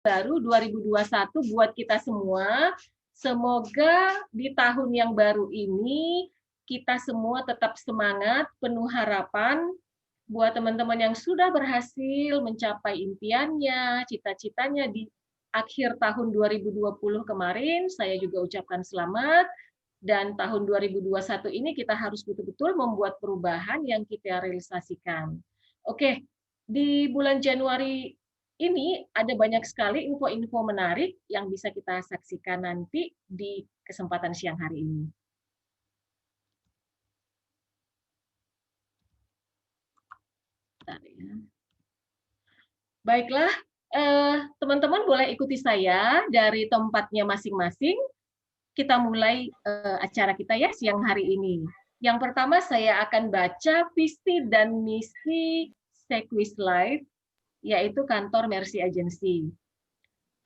baru 2021 buat kita semua. Semoga di tahun yang baru ini kita semua tetap semangat, penuh harapan. Buat teman-teman yang sudah berhasil mencapai impiannya, cita-citanya di akhir tahun 2020 kemarin, saya juga ucapkan selamat. Dan tahun 2021 ini kita harus betul-betul membuat perubahan yang kita realisasikan. Oke, di bulan Januari ini ada banyak sekali info-info menarik yang bisa kita saksikan nanti di kesempatan siang hari ini. Baiklah, teman-teman boleh ikuti saya dari tempatnya masing-masing. Kita mulai acara kita ya siang hari ini. Yang pertama saya akan baca visi dan misi Sequis Live, yaitu kantor Mercy Agency.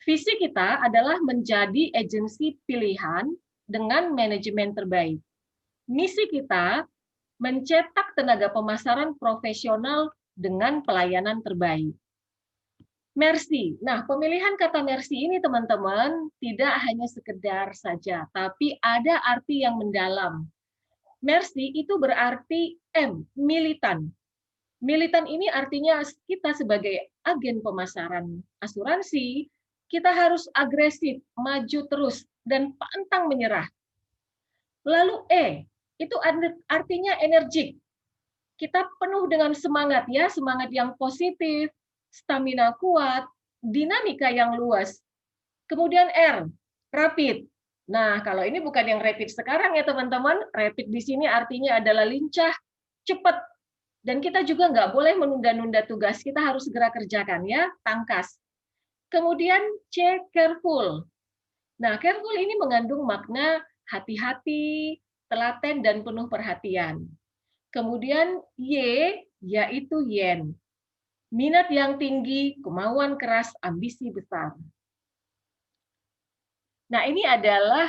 Visi kita adalah menjadi agensi pilihan dengan manajemen terbaik. Misi kita mencetak tenaga pemasaran profesional dengan pelayanan terbaik. Mercy. Nah, pemilihan kata mercy ini teman-teman tidak hanya sekedar saja, tapi ada arti yang mendalam. Mercy itu berarti M, militan. Militan ini artinya kita sebagai agen pemasaran asuransi, kita harus agresif, maju terus, dan pantang menyerah. Lalu E, itu artinya energik. Kita penuh dengan semangat ya, semangat yang positif, stamina kuat, dinamika yang luas. Kemudian R, rapid. Nah, kalau ini bukan yang rapid sekarang ya teman-teman, rapid di sini artinya adalah lincah, cepat. Dan kita juga nggak boleh menunda-nunda tugas, kita harus segera kerjakan ya, tangkas. Kemudian C, careful. Nah, careful ini mengandung makna hati-hati, telaten, dan penuh perhatian. Kemudian Y, yaitu yen. Minat yang tinggi, kemauan keras, ambisi besar. Nah, ini adalah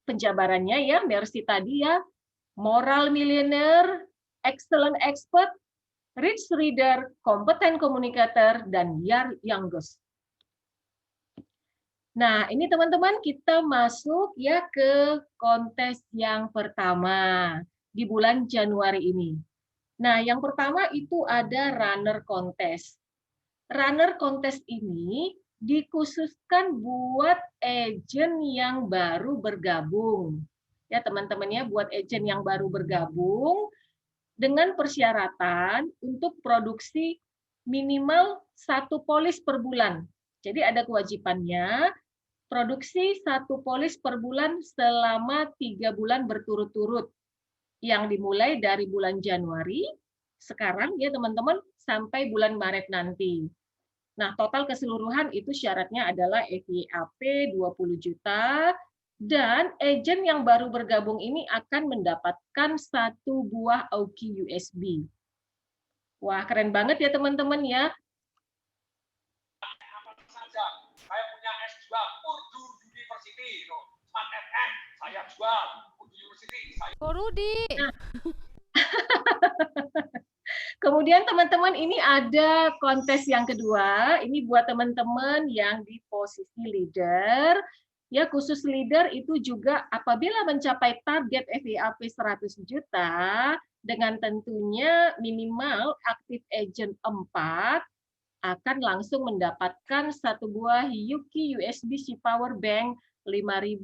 penjabarannya ya, Mercy tadi ya. Moral millionaire, excellent expert, rich reader, competent communicator, dan youngest. Nah, ini teman-teman kita masuk ya ke kontes yang pertama di bulan Januari ini. Nah, yang pertama itu ada runner contest. Runner contest ini dikhususkan buat agen yang baru bergabung. Ya, teman-teman ya, buat agen yang baru bergabung dengan persyaratan untuk produksi minimal 1 polis per bulan. Jadi ada kewajibannya produksi 1 polis per bulan selama 3 bulan berturut-turut yang dimulai dari bulan Januari sekarang ya teman-teman sampai bulan Maret nanti. Nah, total keseluruhan itu syaratnya adalah FYAP 20 juta dan agen yang baru bergabung ini akan mendapatkan 1 buah Aoki USB. Wah, keren banget ya teman-teman ya. Saya punya S2 Urdu University, Smart FM, saya jual Urdu University. Rudi. Kemudian teman-teman ini ada kontes yang kedua, ini buat teman-teman yang di posisi leader. Ya, khusus leader itu juga apabila mencapai target FYAP 100 juta dengan tentunya minimal active agent 4 akan langsung mendapatkan 1 buah Yuki USB-C power bank 5000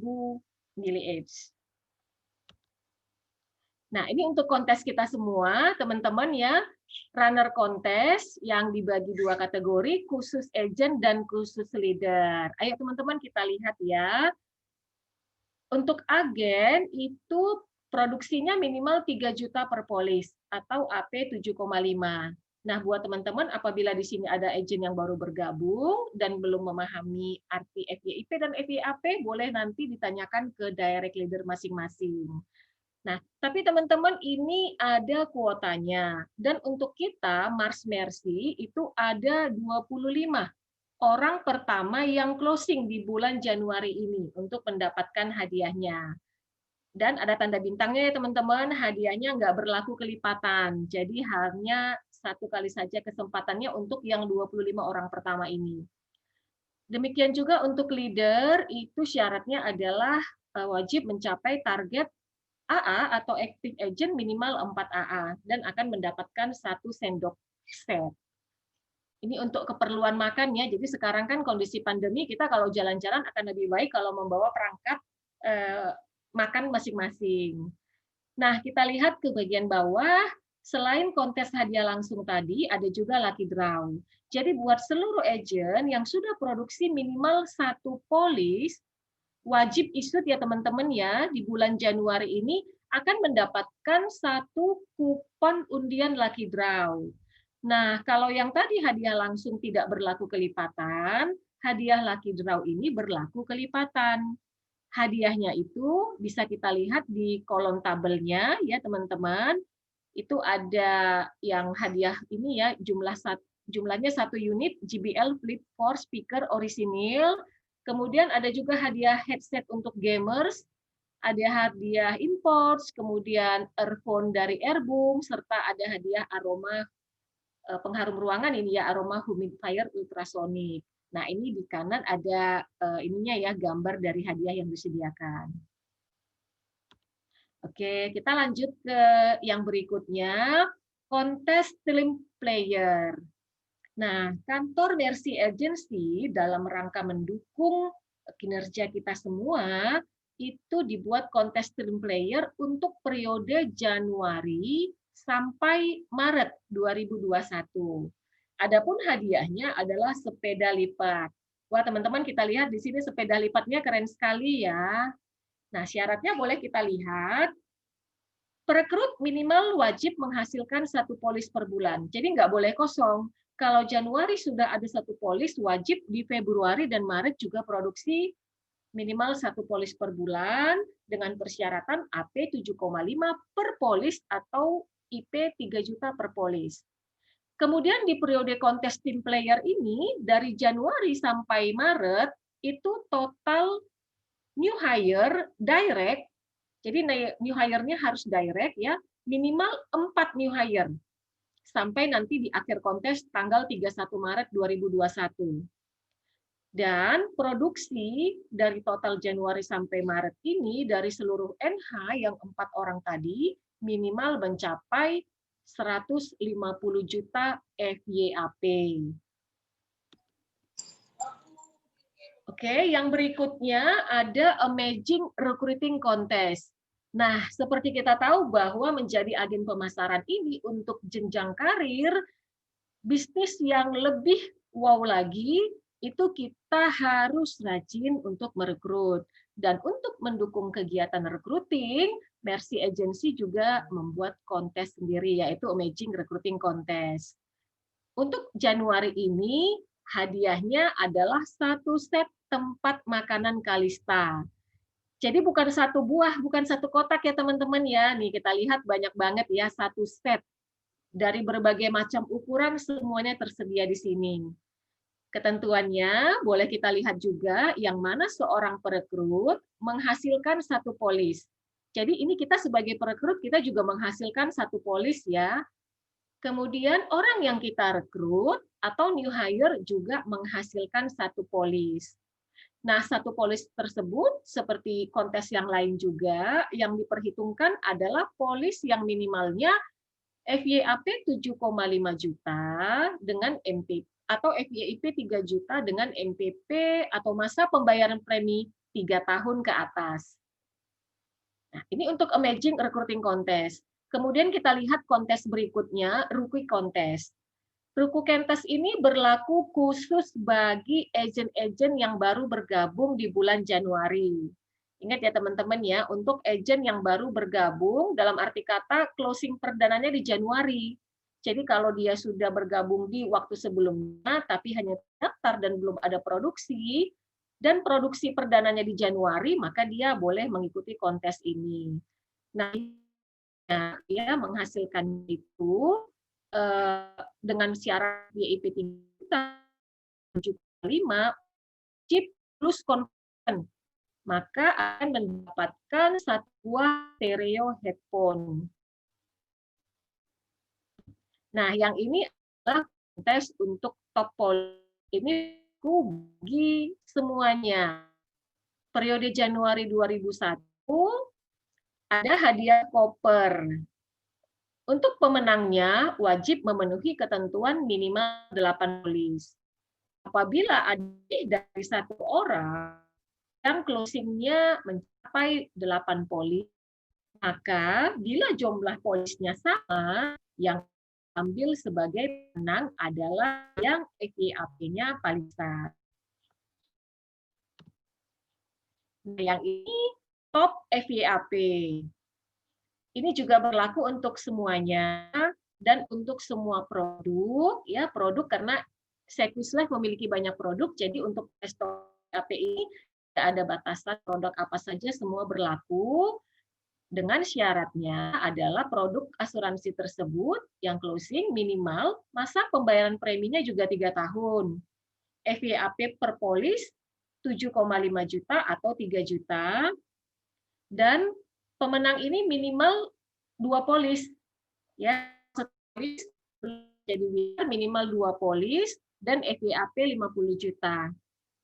mAh. Nah, ini untuk kontes kita semua, teman-teman ya. Runner kontes yang dibagi 2 kategori, khusus agent dan khusus leader. Ayo teman-teman kita lihat ya. Untuk agen itu produksinya minimal 3 juta per polis atau AP 7,5. Nah, buat teman-teman apabila di sini ada agen yang baru bergabung dan belum memahami arti FYIP dan FYAP, boleh nanti ditanyakan ke direct leader masing-masing. Nah, tapi teman-teman ini ada kuotanya. Dan untuk kita, Mars Mercy, itu ada 25 orang pertama yang closing di bulan Januari ini untuk mendapatkan hadiahnya. Dan ada tanda bintangnya ya teman-teman, hadiahnya nggak berlaku kelipatan. Jadi hanya 1 kali saja kesempatannya untuk yang 25 orang pertama ini. Demikian juga untuk leader, itu syaratnya adalah wajib mencapai target AA atau active agent minimal 4 AA dan akan mendapatkan 1 sendok set. Ini untuk keperluan makan ya. Jadi sekarang kan kondisi pandemi, kita kalau jalan-jalan akan lebih baik kalau membawa perangkat makan masing-masing. Nah, kita lihat ke bagian bawah, selain kontes hadiah langsung tadi, ada juga lucky draw. Jadi buat seluruh agent yang sudah produksi minimal 1 polis, wajib isut ya teman-teman ya, di bulan Januari ini akan mendapatkan 1 kupon undian lucky draw. Nah, kalau yang tadi hadiah langsung tidak berlaku kelipatan, hadiah lucky draw ini berlaku kelipatan. Hadiahnya itu bisa kita lihat di kolom tabelnya ya teman-teman. Itu ada yang hadiah ini ya, jumlahnya 1 unit JBL Flip 4 speaker orisinil. Kemudian ada juga hadiah headset untuk gamers, ada hadiah imports, kemudian earphone dari Airboom, serta ada hadiah aroma pengharum ruangan ini ya, aroma humidifier ultrasonic. Nah, ini di kanan ada ininya ya, gambar dari hadiah yang disediakan. Oke, kita lanjut ke yang berikutnya, kontes team player. Nah, kantor Mercy Agency dalam rangka mendukung kinerja kita semua, itu dibuat kontes team player untuk periode Januari sampai Maret 2021. Adapun hadiahnya adalah sepeda lipat. Wah, teman-teman kita lihat di sini sepeda lipatnya keren sekali ya. Nah, syaratnya boleh kita lihat. Perekrut minimal wajib menghasilkan 1 polis per bulan. Jadi nggak boleh kosong. Kalau Januari sudah ada 1 polis, wajib di Februari dan Maret juga produksi minimal 1 polis per bulan dengan persyaratan AP 7,5 per polis atau IP 3 juta per polis. Kemudian di periode kontes team player ini, dari Januari sampai Maret, itu total new hire direct, jadi new hire-nya harus direct ya, minimal 4 new hire sampai nanti di akhir kontes tanggal 31 Maret 2021. Dan produksi dari total Januari sampai Maret ini dari seluruh NH yang 4 orang tadi minimal mencapai 150 juta FYAP. Oke, yang berikutnya ada Amazing Recruiting Contest. Nah, seperti kita tahu bahwa menjadi agen pemasaran ini untuk jenjang karir, bisnis yang lebih wow lagi, itu kita harus rajin untuk merekrut. Dan untuk mendukung kegiatan recruiting, Mercy Agency juga membuat kontes sendiri, yaitu Amazing Recruiting Contest. Untuk Januari ini, hadiahnya adalah 1 set tempat makanan Kalista. Jadi bukan 1 buah, bukan 1 kotak ya teman-teman ya. Nih kita lihat banyak banget ya, 1 set. Dari berbagai macam ukuran semuanya tersedia di sini. Ketentuannya boleh kita lihat juga yang mana seorang perekrut menghasilkan 1 polis. Jadi ini kita sebagai perekrut kita juga menghasilkan 1 polis ya. Kemudian orang yang kita rekrut atau new hire juga menghasilkan 1 polis. Nah, 1 polis tersebut seperti kontes yang lain juga yang diperhitungkan adalah polis yang minimalnya FYAP 7,5 juta dengan MPP atau FYIP 3 juta dengan MPP atau masa pembayaran premi 3 tahun ke atas. Nah, ini untuk Amazing Recruiting Contest. Kemudian kita lihat kontes berikutnya, Rookie Contest. Rookie Contest ini berlaku khusus bagi agen-agen yang baru bergabung di bulan Januari. Ingat ya teman-teman ya, untuk agen yang baru bergabung, dalam arti kata closing perdananya di Januari. Jadi kalau dia sudah bergabung di waktu sebelumnya, tapi hanya daftar dan belum ada produksi, dan produksi perdananya di Januari, maka dia boleh mengikuti kontes ini. Nah, dia menghasilkan itu dengan syarat VIP 3 juta 5 chip plus konten, maka akan mendapatkan 1 buah stereo headphone. Nah, yang ini adalah tes untuk top polis. Ini berlaku bagi semuanya. Periode Januari 2001 ada hadiah koper. Untuk pemenangnya wajib memenuhi ketentuan minimal 8 polis. Apabila ada dari satu orang yang closingnya mencapai 8 polis, maka bila jumlah polisnya sama, yang ambil sebagai pemenang adalah yang FYAP-nya paling besar. Nah, yang ini top FYAP. Ini juga berlaku untuk semuanya dan untuk semua produk, ya produk karena Sequis Life memiliki banyak produk, jadi untuk FYAP ini tidak ada batasan produk apa saja, semua berlaku. Dengan syaratnya adalah produk asuransi tersebut yang closing minimal masa pembayaran preminya juga 3 tahun. FYAP per polis 7,5 juta atau 3 juta. Dan pemenang ini minimal 2 polis. Ya, polis jadi minimal 2 polis dan FYAP 50 juta.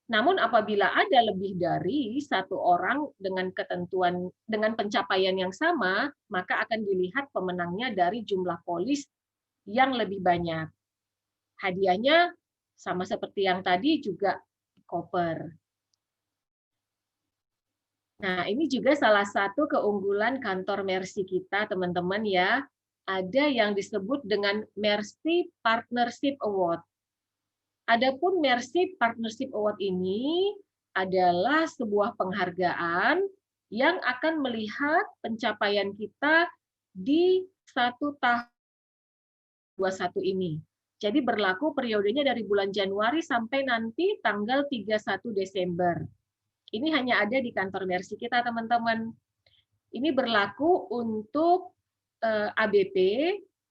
Namun apabila ada lebih dari satu orang dengan ketentuan dengan pencapaian yang sama, maka akan dilihat pemenangnya dari jumlah polis yang lebih banyak. Hadiahnya sama seperti yang tadi juga koper. Nah, ini juga salah satu keunggulan kantor Mercy kita, teman-teman ya. Ada yang disebut dengan Mercy Partnership Award. Adapun Mercy Partnership Award ini adalah sebuah penghargaan yang akan melihat pencapaian kita di 1 tahun 21 ini. Jadi berlaku periodenya dari bulan Januari sampai nanti tanggal 31 Desember. Ini hanya ada di kantor Mercy kita, teman-teman. Ini berlaku untuk ABP,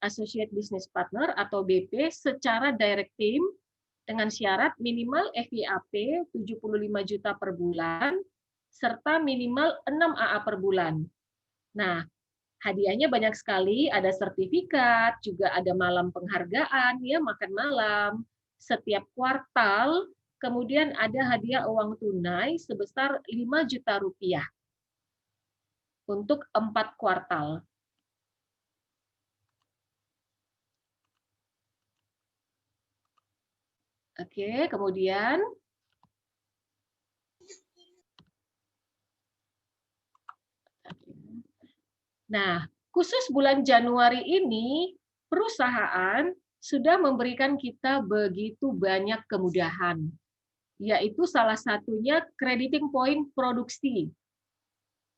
Associate Business Partner atau BP secara direct team dengan syarat minimal FYAP 75 juta per bulan serta minimal 6 AA per bulan. Nah, hadiahnya banyak sekali, ada sertifikat, juga ada malam penghargaan, ya makan malam setiap kuartal, kemudian ada hadiah uang tunai sebesar 5 juta rupiah untuk 4 kuartal. Oke, kemudian nah, khusus bulan Januari ini perusahaan sudah memberikan kita begitu banyak kemudahan, yaitu salah satunya crediting point produksi.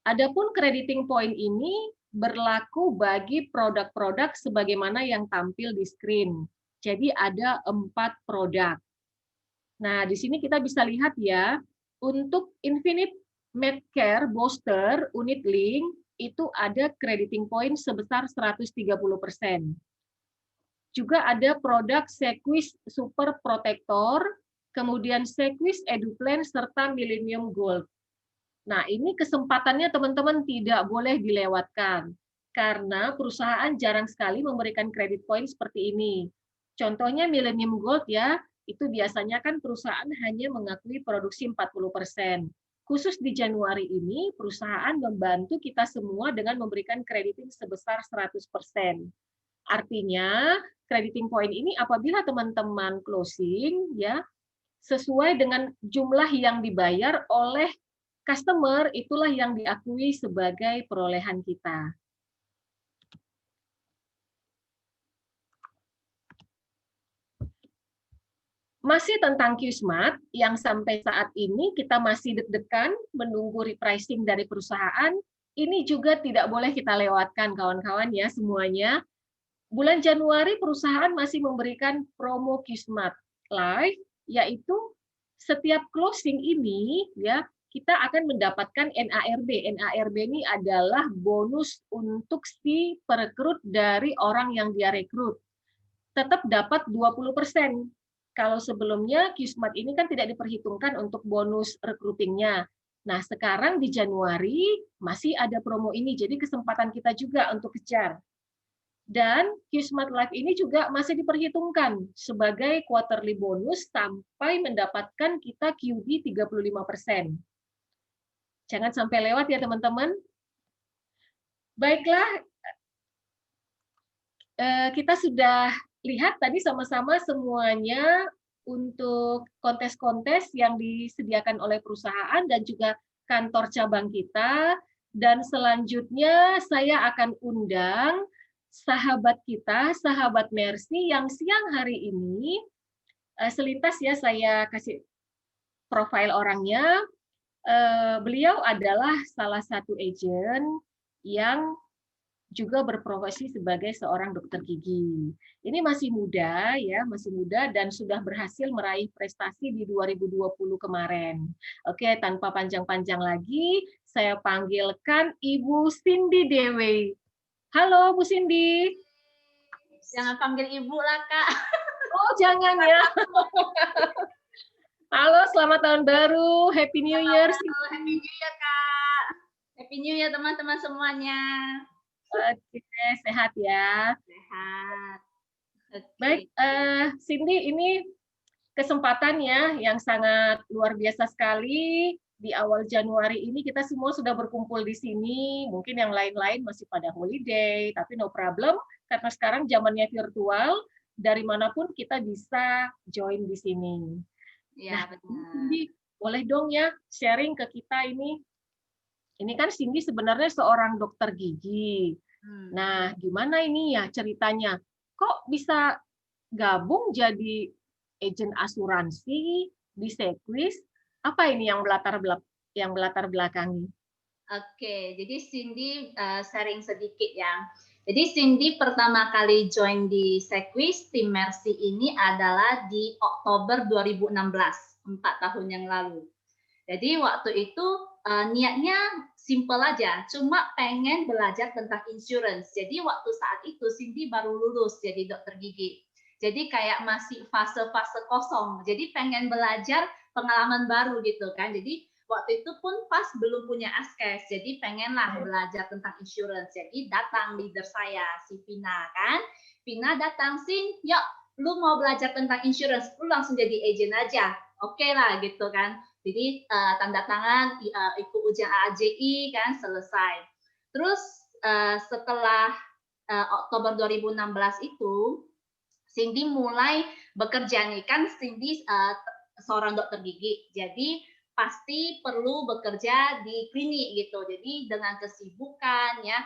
Adapun crediting point ini berlaku bagi produk-produk sebagaimana yang tampil di screen. Jadi ada 4 produk. Nah, di sini kita bisa lihat ya, untuk Infinite Medcare Booster Unit Link itu ada crediting point sebesar 130%. Juga ada produk Sequis Super Protector, kemudian Sequis EduPlan, serta Millennium Gold. Nah, ini kesempatannya teman-teman tidak boleh dilewatkan, karena perusahaan jarang sekali memberikan credit point seperti ini. Contohnya Millennium Gold ya, itu biasanya kan perusahaan hanya mengakui produksi 40%. Khusus di Januari ini, perusahaan membantu kita semua dengan memberikan crediting sebesar 100%. Artinya, crediting point ini apabila teman-teman closing ya sesuai dengan jumlah yang dibayar oleh customer, itulah yang diakui sebagai perolehan kita. Masih tentang QSMart, yang sampai saat ini kita masih deg-degan menunggu repricing dari perusahaan, ini juga tidak boleh kita lewatkan kawan-kawan ya semuanya. Bulan Januari perusahaan masih memberikan promo QSMart Live, yaitu setiap closing ini ya kita akan mendapatkan NARB. NARB ini adalah bonus untuk si perekrut dari orang yang dia rekrut. Tetap dapat 20%. Kalau sebelumnya QSMart ini kan tidak diperhitungkan untuk bonus recruiting-nya. Nah, sekarang di Januari masih ada promo ini, jadi kesempatan kita juga untuk kejar. Dan Q-Smart Life ini juga masih diperhitungkan sebagai quarterly bonus sampai mendapatkan kita QD 35%. Jangan sampai lewat ya teman-teman. Baiklah, kita sudah lihat tadi sama-sama semuanya untuk kontes-kontes yang disediakan oleh perusahaan dan juga kantor cabang kita. Dan selanjutnya saya akan undang sahabat kita, sahabat Mercy yang siang hari ini, selintas ya saya kasih profil orangnya. Beliau adalah salah satu agent yang juga berprofesi sebagai seorang dokter gigi. Ini masih muda ya, masih muda dan sudah berhasil meraih prestasi di 2020 kemarin. Oke, tanpa panjang-panjang lagi, saya panggilkan Ibu Cindy Dewi. Halo Bu Cindy. Jangan panggil Ibu lah, Kak. Oh, jangan ya. Halo, selamat tahun baru. Happy New Year. Happy New Year, Kak. Happy New Year teman-teman semuanya. Oke, sehat ya. Sehat. Okay. Baik, Cindy, ini kesempatannya yang sangat luar biasa sekali. Di awal Januari ini kita semua sudah berkumpul di sini. Mungkin yang lain-lain masih pada holiday, tapi no problem. Karena sekarang zamannya virtual, dari manapun kita bisa join di sini. Ya, nah, benar. Cindy, boleh dong ya sharing ke kita ini. Ini kan Cindy sebenarnya seorang dokter gigi. Nah, gimana ini ya ceritanya? Kok bisa gabung jadi agen asuransi di Sequis? Apa ini yang melatar belakangi? Oke, jadi Cindy sharing sedikit ya. Jadi Cindy pertama kali join di Sequis, tim Mercy ini adalah di Oktober 2016, 4 tahun yang lalu. Jadi waktu itu niatnya simple aja, cuma pengen belajar tentang insurance. Jadi waktu saat itu Cindy baru lulus jadi dokter gigi. Jadi kayak masih fase-fase kosong. Jadi pengen belajar pengalaman baru gitu kan. Jadi waktu itu pun pas belum punya askes. Jadi pengenlah belajar tentang insurance. Jadi datang leader saya, si Vina kan. Vina datang, Sin, yuk lu mau belajar tentang insurance, lu langsung jadi agent aja. Oke lah gitu kan. Jadi tanda tangan, ikut ujian AAJI kan selesai. Terus setelah Oktober 2016 itu, Cindy mulai bekerja nih kan. Cindy seorang dokter gigi, jadi pasti perlu bekerja di klinik gitu. Jadi dengan kesibukan ya,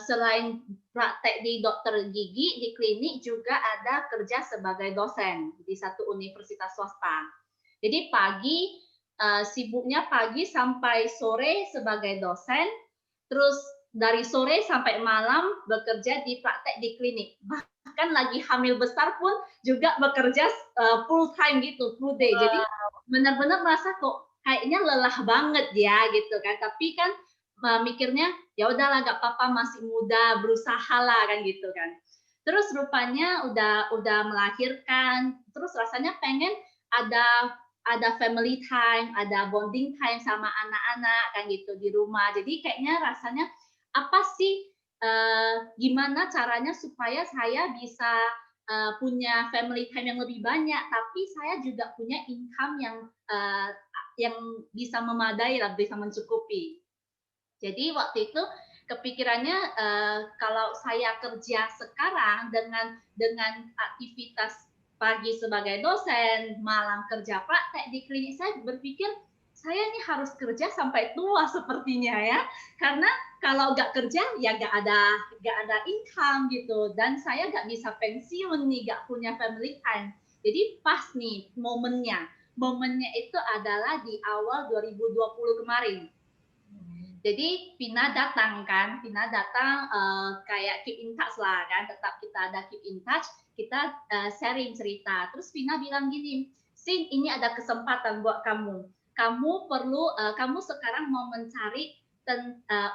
selain praktek di dokter gigi di klinik juga ada kerja sebagai dosen di satu universitas swasta. Jadi pagi sibuknya pagi sampai sore sebagai dosen, terus dari sore sampai malam bekerja di praktek di klinik. Bahkan lagi hamil besar pun juga bekerja full time gitu, full day. Jadi benar-benar merasa kok kayaknya lelah banget ya gitu kan. Tapi kan mikirnya ya udahlah gak apa-apa, masih muda, berusaha lah kan gitu kan. Terus rupanya udah melahirkan, terus rasanya pengen ada family time, ada bonding time sama anak-anak kan gitu di rumah. Jadi kayaknya rasanya apa sih, gimana caranya supaya saya bisa punya family time yang lebih banyak, tapi saya juga punya income yang bisa memadai lah, bisa mencukupi. Jadi waktu itu kepikirannya kalau saya kerja sekarang dengan aktivitas pagi sebagai dosen, malam kerja praktek di klinik, saya berpikir saya ini harus kerja sampai tua sepertinya ya, karena kalau nggak kerja ya nggak ada income gitu, dan saya nggak bisa pensiun nih, nggak punya family time. Jadi pas nih momennya itu adalah di awal 2020 kemarin. Jadi Vina datang kan, kayak keep in touch lah kan, tetap kita ada keep in touch, kita sharing cerita. Terus Vina bilang gini, Sin, ini ada kesempatan buat kamu. Kamu sekarang mau mencari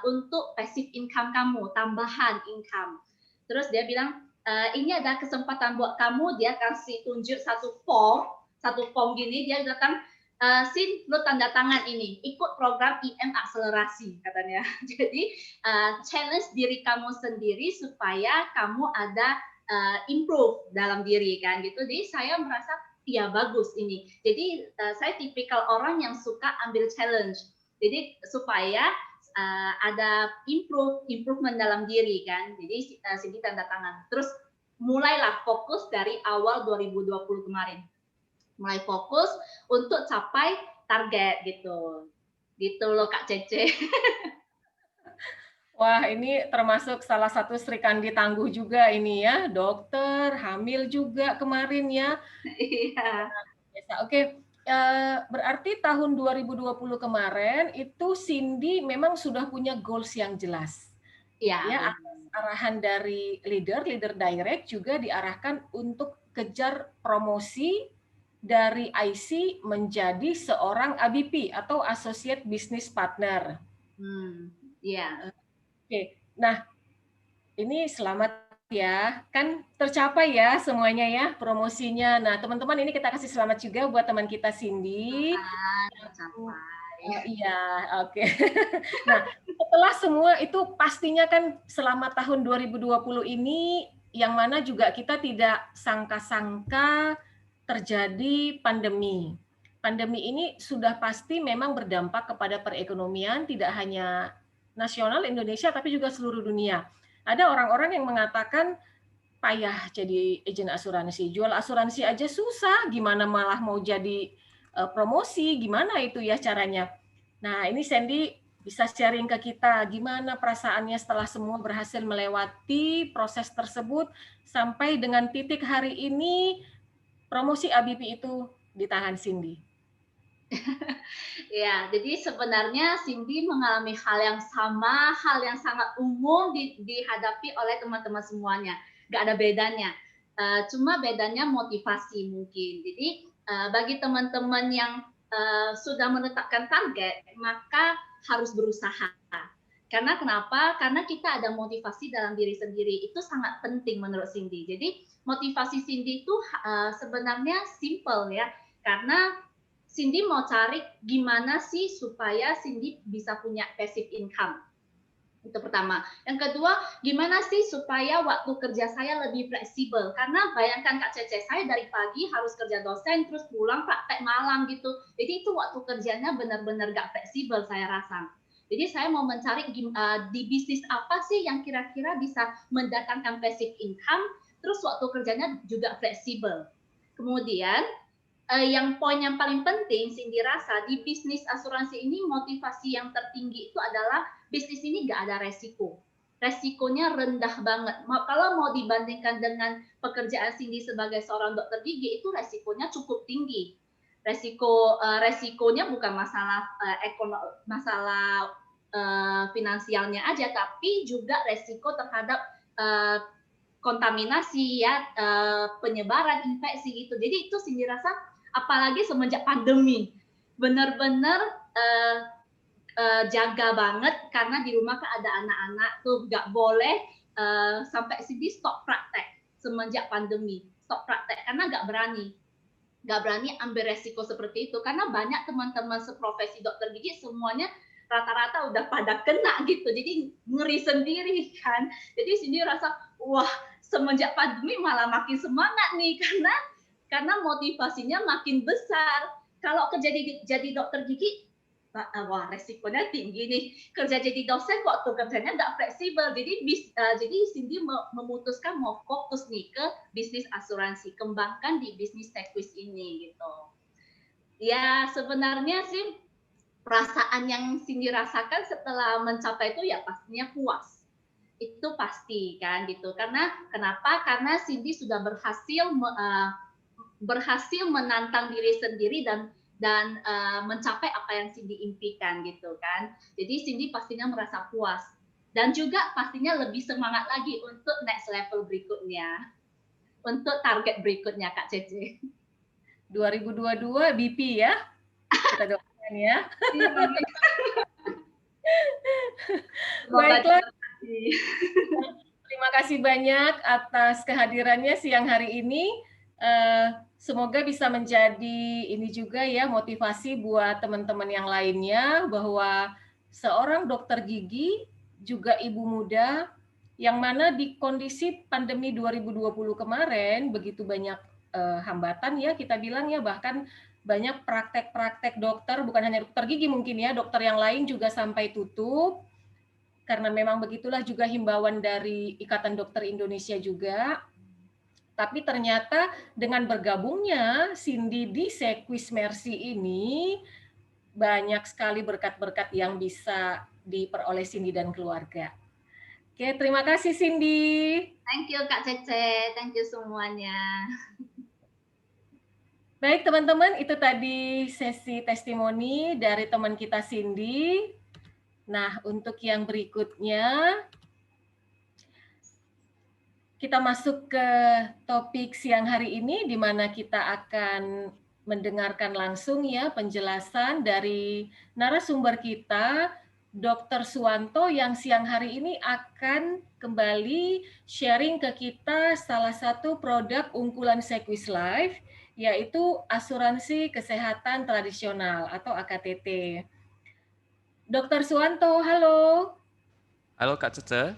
untuk passive income kamu, tambahan income. Terus dia bilang, ini ada kesempatan buat kamu. Dia kasih tunjuk satu form gini, dia datang, Sin, lo tanda tangan ini, ikut program IM akselerasi katanya. Jadi challenge diri kamu sendiri supaya kamu ada improve dalam diri kan gitu. Jadi saya merasa ya bagus ini. Jadi saya tipikal orang yang suka ambil challenge. Jadi supaya ada improvement dalam diri kan. Jadi sini tanda tangan. Terus mulailah fokus dari awal 2020 kemarin. Mulai fokus untuk capai target gitu. Gitu loh Kak Cece. Wah, ini termasuk salah satu Sri Kandi tangguh juga ini ya, dokter, hamil juga kemarin ya. Iya. Oke, berarti tahun 2020 kemarin itu Cindy memang sudah punya goals yang jelas. Iya. Ya, atas arahan dari leader direct juga diarahkan untuk kejar promosi dari IC menjadi seorang ABP atau Associate Business Partner. Iya. Oke, nah ini selamat ya, kan tercapai ya semuanya ya promosinya. Nah teman-teman ini kita kasih selamat juga buat teman kita Cindy. Tercapai. Iya, oke. Nah setelah semua itu pastinya kan selama tahun 2020 ini yang mana juga kita tidak sangka-sangka terjadi pandemi. Pandemi ini sudah pasti memang berdampak kepada perekonomian tidak hanya nasional Indonesia tapi juga seluruh dunia. Ada orang-orang yang mengatakan payah jadi agen asuransi, jual asuransi aja susah, gimana malah mau jadi promosi, gimana itu ya caranya. Nah ini Sandy bisa sharing ke kita gimana perasaannya setelah semua berhasil melewati proses tersebut sampai dengan titik hari ini promosi ABP itu di tangan Cindy. Ya, jadi sebenarnya Cindy mengalami hal yang sama, hal yang sangat umum dihadapi oleh teman-teman semuanya. Gak ada bedanya. Cuma bedanya motivasi mungkin. Jadi bagi teman-teman yang sudah menetapkan target, maka harus berusaha. Karena kenapa? Karena kita ada motivasi dalam diri sendiri. Itu sangat penting menurut Cindy. Jadi motivasi Cindy itu sebenarnya simple ya. Karena Cindy mau cari gimana sih supaya Cindy bisa punya passive income. Itu pertama. Yang kedua, gimana sih supaya waktu kerja saya lebih fleksibel. Karena bayangkan Kak Cece, saya dari pagi harus kerja dosen, terus pulang praktek malam gitu. Jadi itu waktu kerjanya benar-benar gak fleksibel saya rasa. Jadi saya mau mencari di bisnis apa sih yang kira-kira bisa mendatangkan passive income, terus waktu kerjanya juga fleksibel. Kemudian, yang poin yang paling penting Cindy rasa di bisnis asuransi ini motivasi yang tertinggi itu adalah bisnis ini nggak ada resiko. Resikonya rendah banget. Kalau mau dibandingkan dengan pekerjaan Cindy sebagai seorang dokter gigi itu resikonya cukup tinggi. Resikonya bukan masalah finansialnya aja, tapi juga resiko terhadap kontaminasi ya, penyebaran infeksi gitu. Jadi itu Cindy rasa apalagi semenjak pandemi benar-benar jaga banget karena di rumah kan ada anak-anak tuh nggak boleh sampai Cindy stop praktek semenjak pandemi, stop praktek karena nggak berani ambil resiko seperti itu karena banyak teman-teman seprofesi dokter gigi semuanya rata-rata udah pada kena gitu, jadi ngeri sendiri kan. Jadi Cindy rasa wah semenjak pandemi malah makin semangat nih karena motivasinya makin besar. Kalau kerja jadi dokter gigi, wah resikonya tinggi nih. Kerja jadi dosen waktu kerjanya nggak fleksibel. Jadi Cindy memutuskan mau fokus nih ke bisnis asuransi, kembangkan di bisnis Tequis ini gitu. Ya sebenarnya sih perasaan yang Cindy rasakan setelah mencapai itu ya pastinya puas. Itu pasti kan gitu. Karena kenapa? Karena Cindy sudah berhasil menantang diri sendiri dan mencapai apa yang Cindy impikan gitu kan. Jadi Cindy pastinya merasa puas dan juga pastinya lebih semangat lagi untuk next level berikutnya, untuk target berikutnya Kak Cece. 2022 BP ya, kita doakan ya. Baiklah. Terima kasih banyak atas kehadirannya siang hari ini. Semoga bisa menjadi ini juga ya motivasi buat teman-teman yang lainnya bahwa seorang dokter gigi juga ibu muda yang mana di kondisi pandemi 2020 kemarin begitu banyak hambatan ya kita bilang ya, bahkan banyak praktek-praktek dokter, bukan hanya dokter gigi mungkin ya, dokter yang lain juga sampai tutup karena memang begitulah juga himbauan dari Ikatan Dokter Indonesia juga. Tapi ternyata dengan bergabungnya Cindy di Sequis Mercy ini, banyak sekali berkat-berkat yang bisa diperoleh Cindy dan keluarga. Oke, terima kasih Cindy. Thank you Kak Cece, thank you semuanya. Baik teman-teman, itu tadi sesi testimoni dari teman kita Cindy. Nah, untuk yang berikutnya, kita masuk ke topik siang hari ini, di mana kita akan mendengarkan langsung ya penjelasan dari narasumber kita, Dr. Suwanto, yang siang hari ini akan kembali sharing ke kita salah satu produk unggulan Sequis Life, yaitu asuransi kesehatan tradisional atau AKTT. Dr. Suwanto, halo. Halo Kak Cece.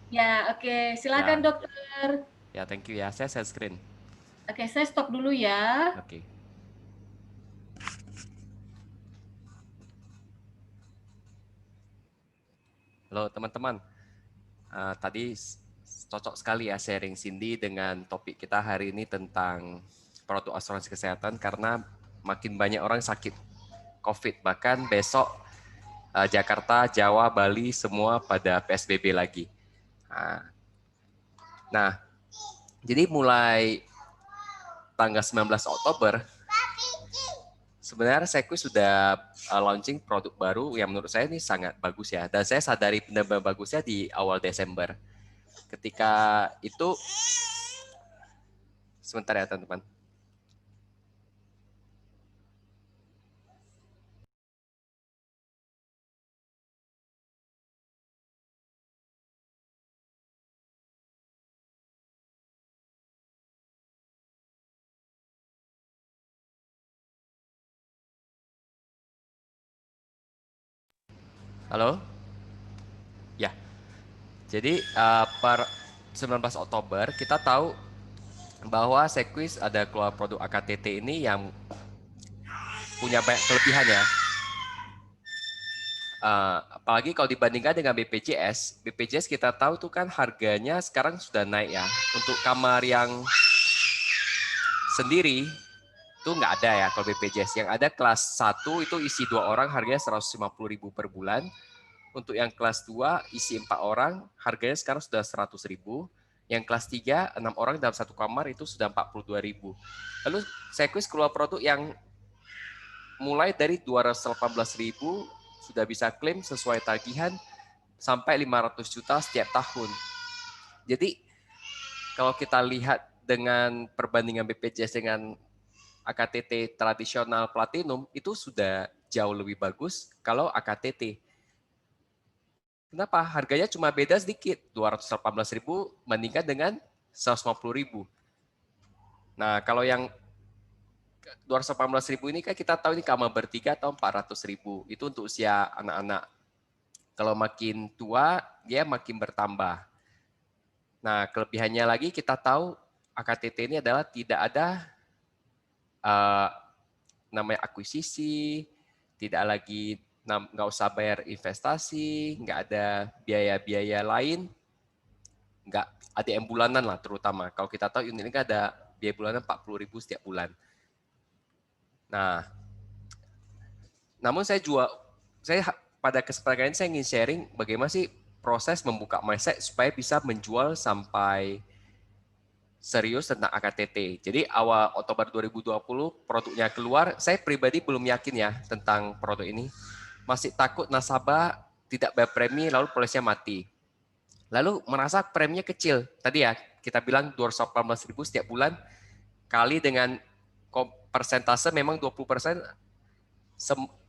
Ya, oke. Silakan Ya. dokter. Ya, thank you ya. Saya share screen. Oke, saya stop dulu ya. Oke. Halo teman-teman. Tadi cocok sekali ya sharing Cindy dengan topik kita hari ini tentang produk asuransi kesehatan karena makin banyak orang sakit COVID. Bahkan besok Jakarta, Jawa, Bali semua pada PSBB lagi. Nah, jadi mulai tanggal 19 Oktober, sebenarnya Sequis sudah launching produk baru yang menurut saya ini sangat bagus ya. Dan saya sadari benar-benar bagusnya di awal Desember. Ketika itu, sebentar ya teman-teman. Halo? Ya, jadi per 19 Oktober kita tahu bahwa Sequis ada keluar produk AKTT ini yang punya banyak kelebihan ya. Apalagi kalau dibandingkan dengan BPJS, BPJS kita tahu tuh kan harganya sekarang sudah naik ya. Untuk kamar yang sendiri itu nggak ada ya kalau BPJS. Yang ada kelas 1 itu isi 2 orang harganya 150.000 per bulan. Untuk yang kelas 2 isi 4 orang harganya sekarang sudah 100.000. Yang kelas 3 6 orang dalam satu kamar itu sudah 42.000. Lalu Sequis keluar produk yang mulai dari 218.000 sudah bisa klaim sesuai tagihan sampai 500 juta setiap tahun. Jadi kalau kita lihat dengan perbandingan BPJS dengan AKTT tradisional platinum itu sudah jauh lebih bagus kalau AKTT. Kenapa? Harganya cuma beda sedikit, 218.000 bandingkan dengan 150.000. Nah, kalau yang 218.000 ini kan kita tahu ini kamar bertiga atau 400.000. Itu untuk usia anak-anak. Kalau makin tua, dia makin bertambah. Nah, kelebihannya lagi kita tahu AKTT ini adalah tidak ada namanya akuisisi, tidak lagi nggak usah bayar investasi, nggak ada biaya-biaya lain, nggak ada yang bulanan lah terutama. Kalau kita tahu unit ini kan ada biaya bulanan 40.000 setiap bulan. Nah, namun saya pada kesempatan ini saya ingin sharing bagaimana sih proses membuka mindset supaya bisa menjual sampai serius tentang AKTT. Jadi awal Oktober 2020 produknya keluar, saya pribadi belum yakin ya tentang produk ini. Masih takut nasabah tidak bayar premi lalu polisnya mati. Lalu merasa preminya kecil. Tadi ya kita bilang 218.000 setiap bulan kali dengan persentase memang 20%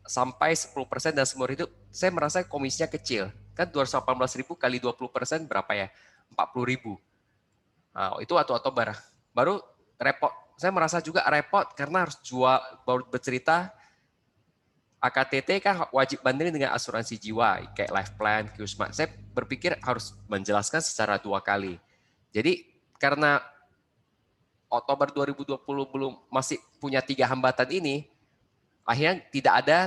sampai 10% dan seumur hidup, saya merasa komisinya kecil. Kan 218.000 kali 20% berapa ya? 40.000. Nah, itu waktu Oktober. Baru repot saya merasa juga repot karena harus jual, baru bercerita AKTT kan wajib bandingin dengan asuransi jiwa, kayak life plan, Qsmart. Saya berpikir harus menjelaskan secara 2 kali. Jadi karena Oktober 2020 belum masih punya 3 hambatan ini, akhirnya tidak ada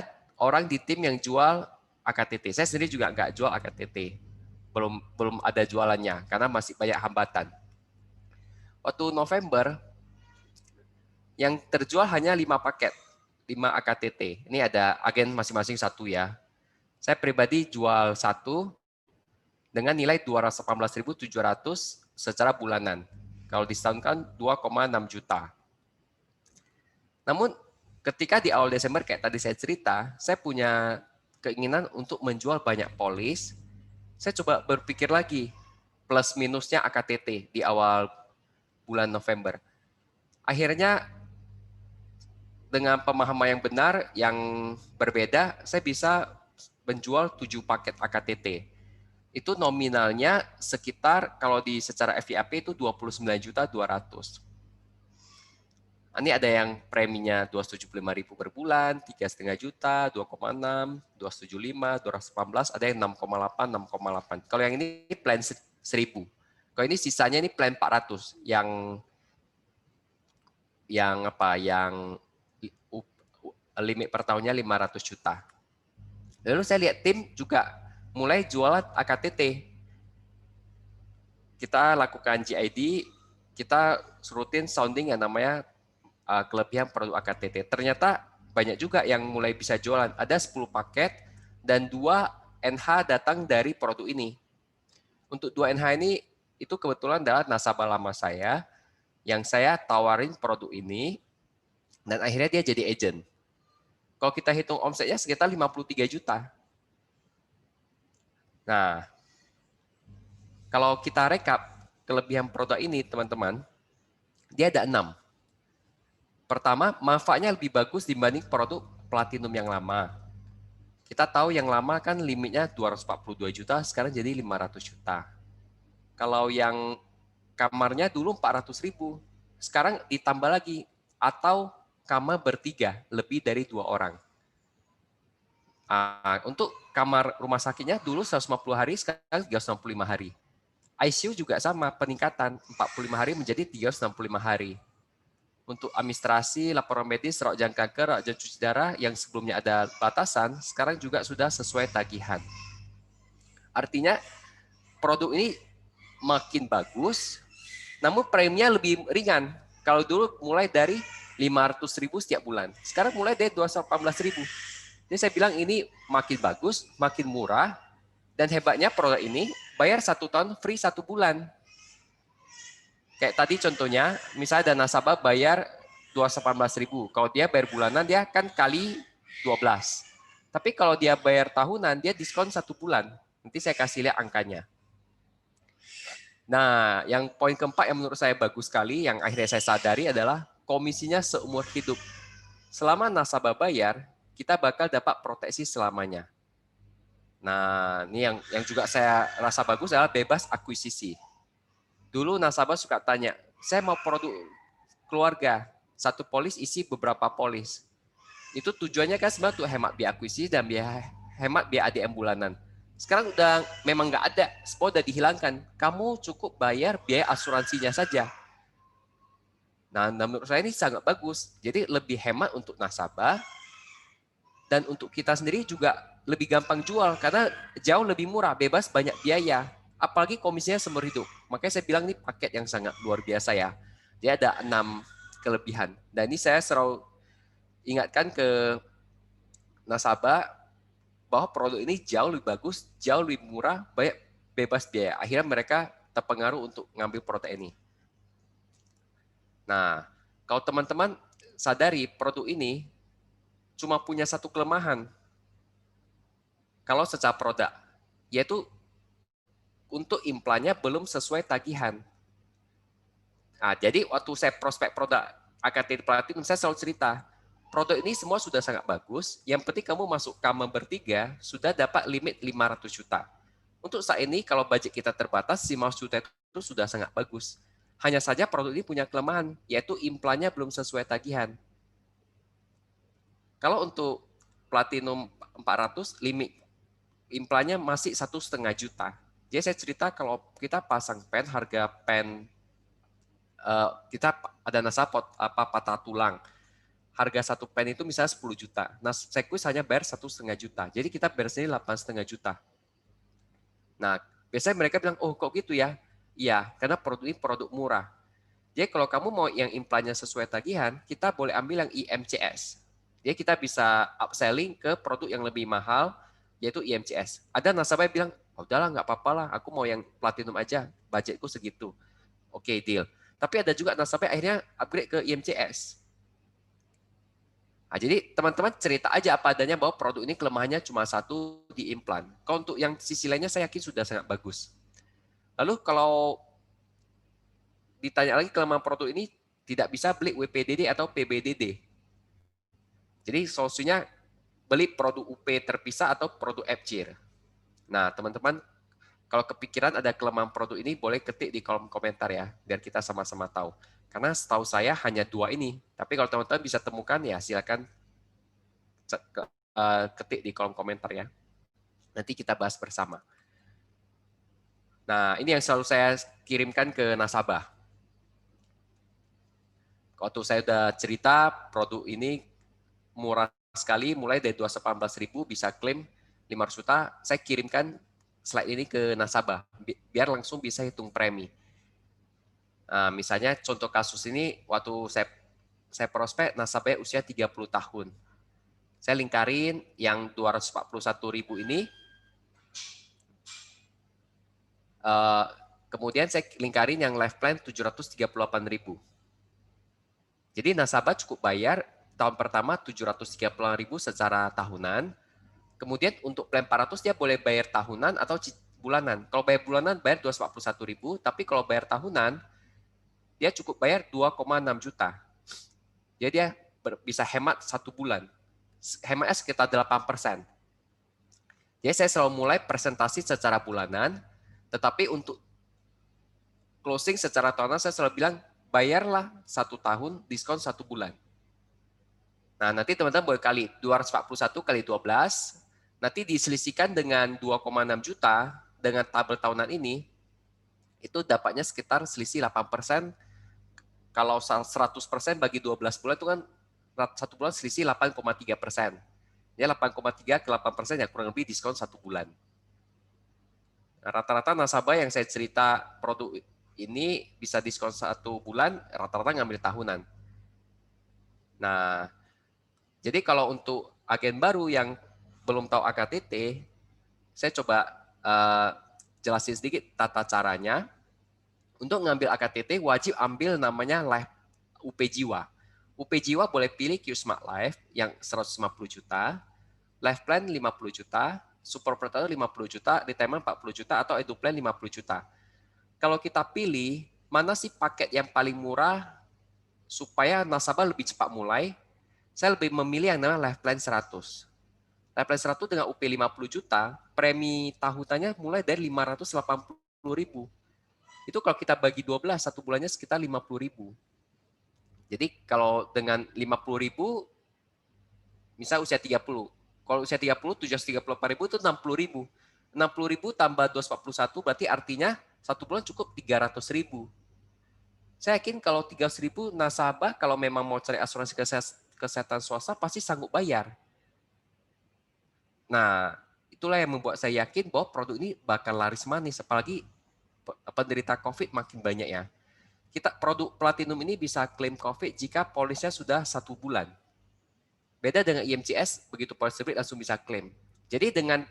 orang di tim yang jual AKTT. Saya sendiri juga nggak jual AKTT. Belum ada jualannya karena masih banyak hambatan. Waktu November, yang terjual hanya 5 paket. 5 AKTT. Ini ada agen masing-masing satu ya. Saya pribadi jual satu dengan nilai 218.700 secara bulanan. Kalau diskon 2,6 juta. Namun ketika di awal Desember kayak tadi saya cerita, saya punya keinginan untuk menjual banyak polis. Saya coba berpikir lagi plus minusnya AKTT di awal bulan November. Akhirnya dengan pemahaman yang benar, yang berbeda, saya bisa menjual 7 paket AKTT. Itu nominalnya sekitar, kalau di secara FYP itu 29.200.000. Ini ada yang preminya 275.000 per bulan, 3,5 juta, 2,6, 275, 218, ada yang 6,8, 6,8. Kalau yang ini plan 1.000. Kalau ini sisanya ini plan 400, yang limit per tahunnya 500 juta. Lalu saya lihat tim juga mulai jualan AKTT. Kita lakukan GID, kita rutin sounding yang namanya kelebihan produk AKTT. Ternyata banyak juga yang mulai bisa jualan. Ada 10 paket dan 2 NH datang dari produk ini. Untuk 2 NH ini, itu kebetulan adalah nasabah lama saya, yang saya tawarin produk ini, dan akhirnya dia jadi agent. Kalau kita hitung omsetnya sekitar 53 juta. Nah, kalau kita rekap kelebihan produk ini, teman-teman, dia ada 6. Pertama, manfaatnya lebih bagus dibanding produk platinum yang lama. Kita tahu yang lama kan limitnya 242 juta, sekarang jadi 500 juta. Kalau yang kamarnya dulu 400.000, sekarang ditambah lagi, atau kamar bertiga, lebih dari 2 orang. Untuk kamar rumah sakitnya dulu 150 hari, sekarang 365 hari. ICU juga sama, peningkatan 45 hari menjadi 365 hari. Untuk administrasi, laporan medis, rawat jalan kanker, rawat jalan cuci darah, yang sebelumnya ada batasan, sekarang juga sudah sesuai tagihan. Artinya, produk ini makin bagus, namun preminya lebih ringan. Kalau dulu mulai dari 500.000 setiap bulan. Sekarang mulai dari 218.000. Jadi saya bilang ini makin bagus, makin murah, dan hebatnya produk ini bayar 1 tahun free 1 bulan. Kayak tadi contohnya, misalnya ada nasabah bayar 218.000. Kalau dia bayar bulanan, dia kan kali 12. Tapi kalau dia bayar tahunan, dia diskon 1 bulan. Nanti saya kasih lihat angkanya. Nah, yang poin keempat yang menurut saya bagus sekali, yang akhirnya saya sadari adalah komisinya seumur hidup. Selama nasabah bayar, kita bakal dapat proteksi selamanya. Nah, ini yang juga saya rasa bagus adalah bebas akuisisi. Dulu nasabah suka tanya, saya mau produk keluarga, 1 polis isi beberapa polis. Itu tujuannya kan sebenarnya untuk hemat biaya akuisisi dan hemat biaya ADM bulanan. Sekarang udah memang nggak ada, semua udah dihilangkan. Kamu cukup bayar biaya asuransinya saja. Nah, menurut saya ini sangat bagus. Jadi lebih hemat untuk nasabah dan untuk kita sendiri juga lebih gampang jual karena jauh lebih murah, bebas banyak biaya. Apalagi komisinya seumur hidup. Makanya saya bilang ini paket yang sangat luar biasa ya. Dia ada 6 kelebihan. Dan ini saya selalu ingatkan ke nasabah bahwa produk ini jauh lebih bagus, jauh lebih murah, banyak bebas biaya. Akhirnya mereka terpengaruh untuk ngambil produk ini. Nah, kalau teman-teman sadari produk ini cuma punya 1 kelemahan. Kalau secara produk, yaitu untuk implannya belum sesuai tagihan. Nah, jadi waktu saya prospek produk AKTT Platinum, saya selalu cerita, produk ini semua sudah sangat bagus, yang penting kamu masuk kamar bertiga, sudah dapat limit 500 juta. Untuk saat ini, kalau budget kita terbatas, 500 juta itu sudah sangat bagus. Hanya saja produk ini punya kelemahan, yaitu implannya belum sesuai tagihan. Kalau untuk Platinum 400, limit implannya masih 1,5 juta. Jadi saya cerita kalau kita pasang pen, harga pen kita ada nasabah patah tulang. Harga satu pen itu misalnya 10 juta. Nah, Sequis hanya bayar 1,5 juta. Jadi kita bayar sendiri 8,5 juta. Nah, biasanya mereka bilang, oh kok gitu ya? Iya, karena produk ini produk murah. Jadi kalau kamu mau yang implannya sesuai tagihan, kita boleh ambil yang IMCS. Jadi kita bisa upselling ke produk yang lebih mahal, yaitu IMCS. Ada nasabah yang bilang, oh, udahlah nggak apa-apa lah, aku mau yang platinum aja, budgetku segitu. Oke, deal. Tapi ada juga nasabah akhirnya upgrade ke IMCS. Nah, jadi teman-teman cerita aja apa adanya bahwa produk ini kelemahannya cuma satu di implan. Kalau untuk yang sisi lainnya saya yakin sudah sangat bagus. Lalu kalau ditanya lagi kelemahan produk ini tidak bisa beli WPDD atau PBDD. Jadi solusinya beli produk UP terpisah atau produk FCIR. Nah, teman-teman kalau kepikiran ada kelemahan produk ini boleh ketik di kolom komentar ya, biar kita sama-sama tahu. Karena setahu saya hanya 2 ini. Tapi kalau teman-teman bisa temukan ya silakan ketik di kolom komentar ya. Nanti kita bahas bersama. Nah, ini yang selalu saya kirimkan ke nasabah. Waktu saya udah cerita produk ini murah sekali, mulai dari 218.000 bisa klaim 500 juta, saya kirimkan slide ini ke nasabah, biar langsung bisa hitung premi. Nah, misalnya contoh kasus ini, waktu saya prospek, nasabahnya usia 30 tahun. Saya lingkarin yang 241.000 ini, kemudian saya lingkarin yang life plan 738.000. Jadi nasabah cukup bayar tahun pertama 738.000 secara tahunan. Kemudian untuk plan 400 dia boleh bayar tahunan atau bulanan. Kalau bayar bulanan bayar 241.000, tapi kalau bayar tahunan dia cukup bayar 2,6 juta. Jadi dia bisa hemat 1 bulan. Hematnya sekitar 8%. Jadi saya selalu mulai presentasi secara bulanan, tetapi untuk closing secara tahunan saya selalu bilang bayarlah 1 tahun, diskon 1 bulan. Nah, nanti teman-teman boleh kali 241 kali 12, nanti diselisihkan dengan 2,6 juta dengan tabel tahunan ini, itu dapatnya sekitar selisih 8%. Kalau 100% bagi 12 bulan itu kan 1 bulan selisih 8,3%. Ya 8,3 ke 8% ya kurang lebih diskon 1 bulan. Nah, rata-rata nasabah yang saya cerita produk ini bisa diskon 1 bulan, rata-rata ngambil tahunan. Nah, jadi kalau untuk agen baru yang belum tahu AKTT, saya coba jelasin sedikit tata caranya. Untuk ngambil AKTT wajib ambil namanya Life UP Jiwa. UP Jiwa boleh pilih Q Smart Life yang 150 juta, Life Plan 50 juta, Super Protector 50 juta, Retirement 40 juta, atau Edu Plan 50 juta. Kalau kita pilih, mana sih paket yang paling murah supaya nasabah lebih cepat mulai, saya lebih memilih yang namanya Life Plan 100. Life Plan 100 dengan UP 50 juta, premi tahunannya mulai dari 580.000. Itu kalau kita bagi 12, 1 bulannya sekitar 50.000. Jadi kalau dengan 50.000, misal usia 30. Kalau usia 30, 734.000 itu 60.000. 60.000 tambah 241 berarti artinya 1 bulan cukup 300.000. Saya yakin kalau 300.000 nasabah kalau memang mau cari asuransi kesehatan swasta pasti sanggup bayar. Nah, itulah yang membuat saya yakin bahwa produk ini bakal laris manis, apalagi penderita COVID makin banyak ya. Produk Platinum ini bisa klaim COVID jika polisnya sudah 1 bulan. Beda dengan IMCS, begitu polis terbit langsung bisa klaim. Jadi dengan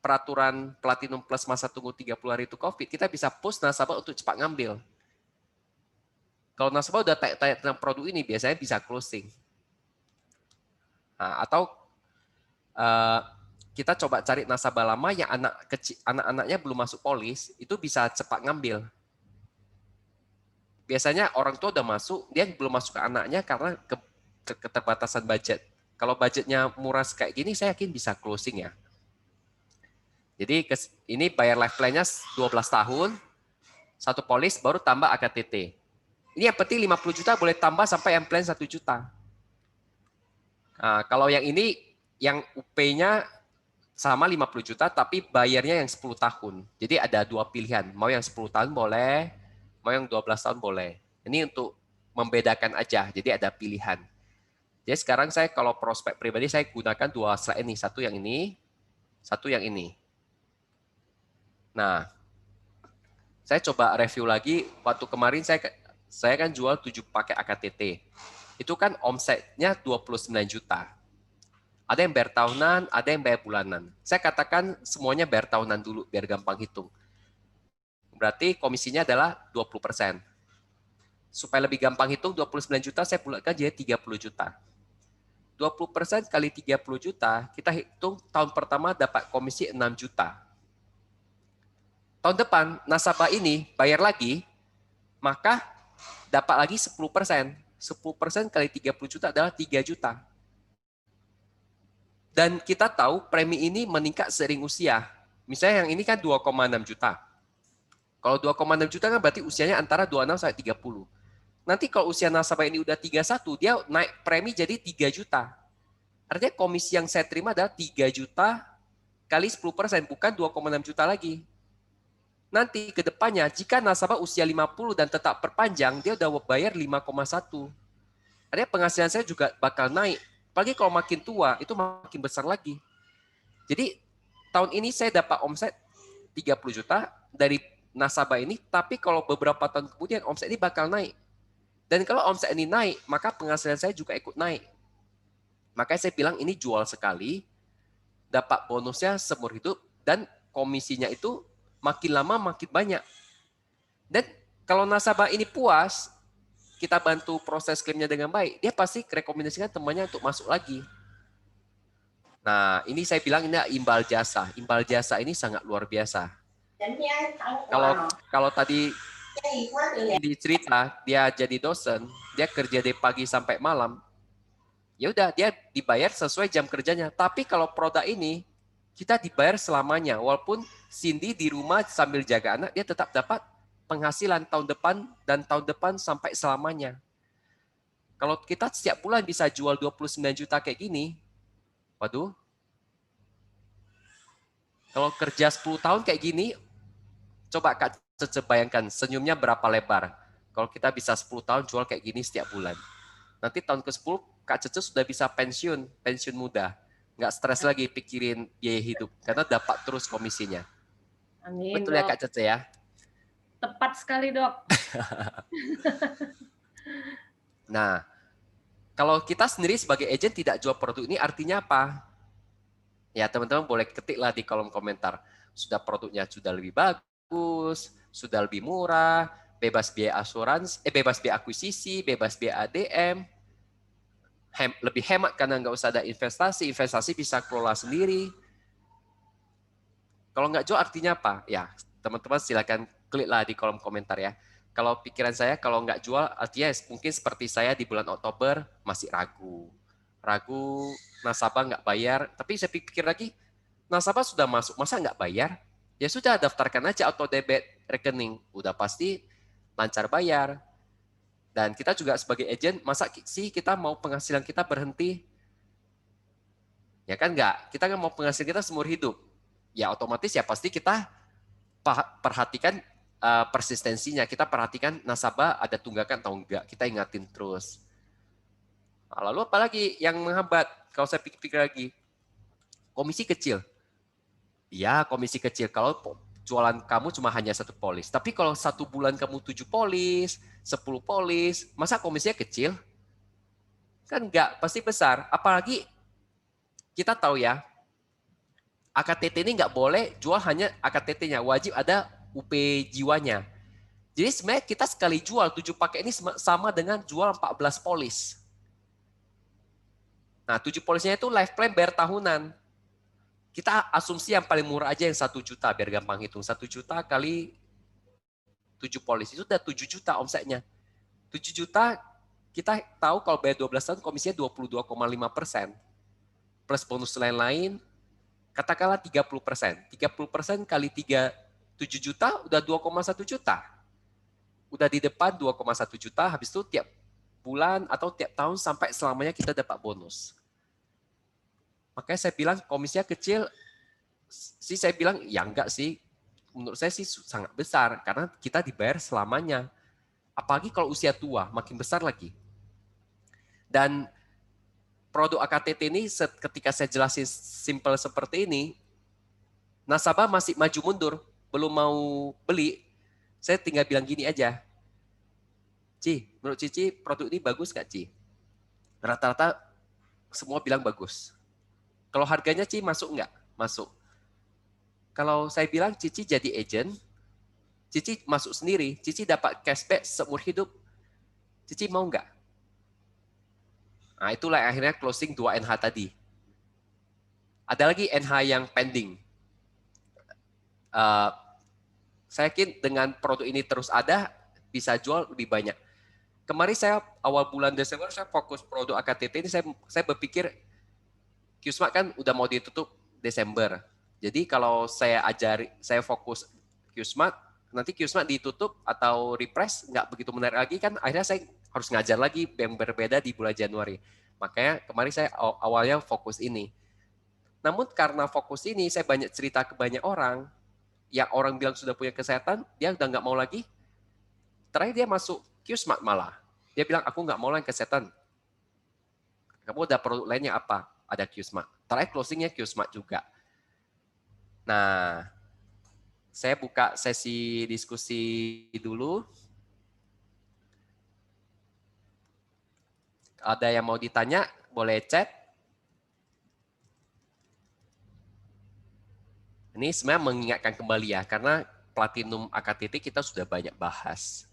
peraturan Platinum Plus masa tunggu 30 hari itu COVID, kita bisa push nasabah untuk cepat ngambil. Kalau nasabah udah tanya tentang produk ini, biasanya bisa closing. Nah, atau kita coba cari nasabah lama yang anak-anaknya belum masuk polis, itu bisa cepat ngambil. Biasanya orang tua udah masuk, dia belum masuk ke anaknya karena keterbatasan budget. Kalau budgetnya murah kayak gini, saya yakin bisa closing ya. Jadi ini bayar life plan-nya 12 tahun, 1 polis baru tambah AKTT. Ini yang penting 50 juta boleh tambah sampai yang plan 1 juta. Nah, kalau yang ini, yang UP-nya sama 50 juta, tapi bayarnya yang 10 tahun. Jadi ada 2 pilihan. Mau yang 10 tahun boleh, mau yang 12 tahun boleh. Ini untuk membedakan aja, jadi ada pilihan. Jadi sekarang saya kalau prospek pribadi, saya gunakan 2 slide ini. Satu yang ini, satu yang ini. Nah, saya coba review lagi. Waktu kemarin saya kan jual 7 paket AKTT. Itu kan omsetnya 29 juta. Ada yang bayar tahunan, ada yang bayar bulanan. Saya katakan semuanya bayar tahunan dulu, biar gampang hitung. Berarti komisinya adalah 20%. Supaya lebih gampang hitung, 29 juta saya bulatkan jadi 30 juta. 20% kali 30 juta, kita hitung tahun pertama dapat komisi 6 juta. Tahun depan, nasabah ini bayar lagi, maka dapat lagi 10%. 10% kali 30 juta adalah 3 juta. Dan kita tahu premi ini meningkat seiring usia. Misalnya yang ini kan 2,6 juta. Kalau 2,6 juta kan berarti usianya antara 26 sampai 30. Nanti kalau usia nasabah ini udah 31, dia naik premi jadi 3 juta. Artinya komisi yang saya terima adalah 3 juta kali 10%, bukan 2,6 juta lagi. Nanti ke depannya, jika nasabah usia 50 dan tetap perpanjang, dia udah bayar 5,1. Artinya penghasilan saya juga bakal naik. Apalagi kalau makin tua, itu makin besar lagi. Jadi tahun ini saya dapat omset 30 juta dari nasabah ini, tapi kalau beberapa tahun kemudian omset ini bakal naik. Dan kalau omset ini naik, maka penghasilan saya juga ikut naik. Makanya saya bilang ini jual sekali, dapat bonusnya seumur hidup, dan komisinya itu makin lama makin banyak. Dan kalau nasabah ini puas, kita bantu proses klaimnya dengan baik, dia pasti rekomendasikan temannya untuk masuk lagi. Nah, ini saya bilang ini imbal jasa. Imbal jasa ini sangat luar biasa. Kalau tadi cerita dia jadi dosen, dia kerja dari pagi sampai malam, ya udah dia dibayar sesuai jam kerjanya. Tapi kalau produk ini kita dibayar selamanya, walaupun Cindy di rumah sambil jaga anak, dia tetap dapat penghasilan tahun depan dan tahun depan sampai selamanya. Kalau kita setiap bulan bisa jual 29 juta kayak gini, waduh. Kalau kerja 10 tahun kayak gini, coba Kak Cece bayangkan senyumnya berapa lebar. Kalau kita bisa 10 tahun jual kayak gini setiap bulan. Nanti tahun ke-10 Kak Cece sudah bisa pensiun muda. Nggak stres lagi pikirin biaya hidup, karena dapat terus komisinya. Amin, betul ya Kak Cece ya? Tepat sekali, Dok. Nah, kalau kita sendiri sebagai agent tidak jual produk ini artinya apa? Ya, teman-teman boleh ketiklah di kolom komentar. Sudah produknya sudah lebih bagus, sudah lebih murah, bebas biaya asuransi, bebas biaya akuisisi, bebas biaya ADM, lebih hemat karena nggak usah ada investasi bisa kelola sendiri. Kalau nggak jual artinya apa? Ya, teman-teman silakan kliklah di kolom komentar ya. Kalau pikiran saya, kalau nggak jual, artinya mungkin seperti saya di bulan Oktober masih ragu. Ragu, nasabah nggak bayar. Tapi saya pikir lagi, nasabah sudah masuk, masa nggak bayar? Ya sudah, daftarkan aja auto debit rekening. Udah pasti lancar bayar. Dan kita juga sebagai agent, masa sih kita mau penghasilan kita berhenti? Ya kan nggak? Kita kan mau penghasilan kita seumur hidup. Ya otomatis ya pasti kita perhatikan persistensinya, kita perhatikan nasabah ada tunggakan atau enggak, kita ingatin terus. Nah, lalu apalagi yang menghambat? Kalau saya pikir-pikir lagi, komisi kecil. Ya, komisi kecil kalau jualan kamu cuma hanya 1 polis. Tapi kalau 1 bulan kamu 7 polis, 10 polis, masa komisinya kecil? Kan enggak, pasti besar. Apalagi kita tahu ya, AKTT ini nggak boleh jual hanya AKTT-nya, wajib ada UP jiwanya. Jadi sebenarnya kita sekali jual 7 paket ini sama dengan jual 14 polis. Nah 7 polisnya itu life plan bayar tahunan. Kita asumsi yang paling murah aja yang 1 juta, biar gampang hitung. 1 juta kali 7 polis, itu udah 7 juta omsetnya. 7 juta kita tahu kalau bayar 12 tahun komisinya 22,5%. Plus bonus lain-lain, katakanlah 30%. 30% kali 7 juta udah 2,1 juta. udah di depan 2,1 juta, habis itu tiap bulan atau tiap tahun sampai selamanya kita dapat bonus. Makanya saya bilang komisinya kecil, sih saya bilang ya enggak sih, menurut saya sih sangat besar karena kita dibayar selamanya. Apalagi kalau usia tua, makin besar lagi. Dan produk AKTT ini ketika saya jelasin simple seperti ini, nasabah masih maju mundur, belum mau beli, saya tinggal bilang gini aja, Ci, menurut Cici produk ini bagus nggak Ci? Rata-rata semua bilang bagus. Kalau harganya Ci masuk nggak? Masuk. Kalau saya bilang Cici jadi agent, Cici masuk sendiri, Cici dapat cashback seumur hidup, Cici mau nggak? Nah itulah akhirnya closing 2 NH tadi. Ada lagi NH yang pending. Saya yakin dengan produk ini terus ada, bisa jual lebih banyak. Kemarin saya awal bulan Desember saya fokus produk AKTT ini, saya berpikir QSmart kan udah mau ditutup Desember. Jadi kalau saya fokus QSmart, nanti QSmart ditutup atau repress nggak begitu menarik lagi kan, akhirnya saya harus ngajar lagi yang berbeda di bulan Januari. Makanya kemarin saya awalnya fokus ini. Namun karena fokus ini, saya banyak cerita ke banyak orang, yang orang bilang sudah punya kesehatan, dia udah nggak mau lagi. Terakhir dia masuk QSmart malah. Dia bilang, aku nggak mau lagi kesehatan. Kamu udah produk lainnya apa? Ada QSmart. Terakhir closingnya QSmart juga. Nah, saya buka sesi diskusi dulu. Ada yang mau ditanya, boleh chat. Ini sebenarnya mengingatkan kembali ya, karena Platinum AKTT kita sudah banyak bahas.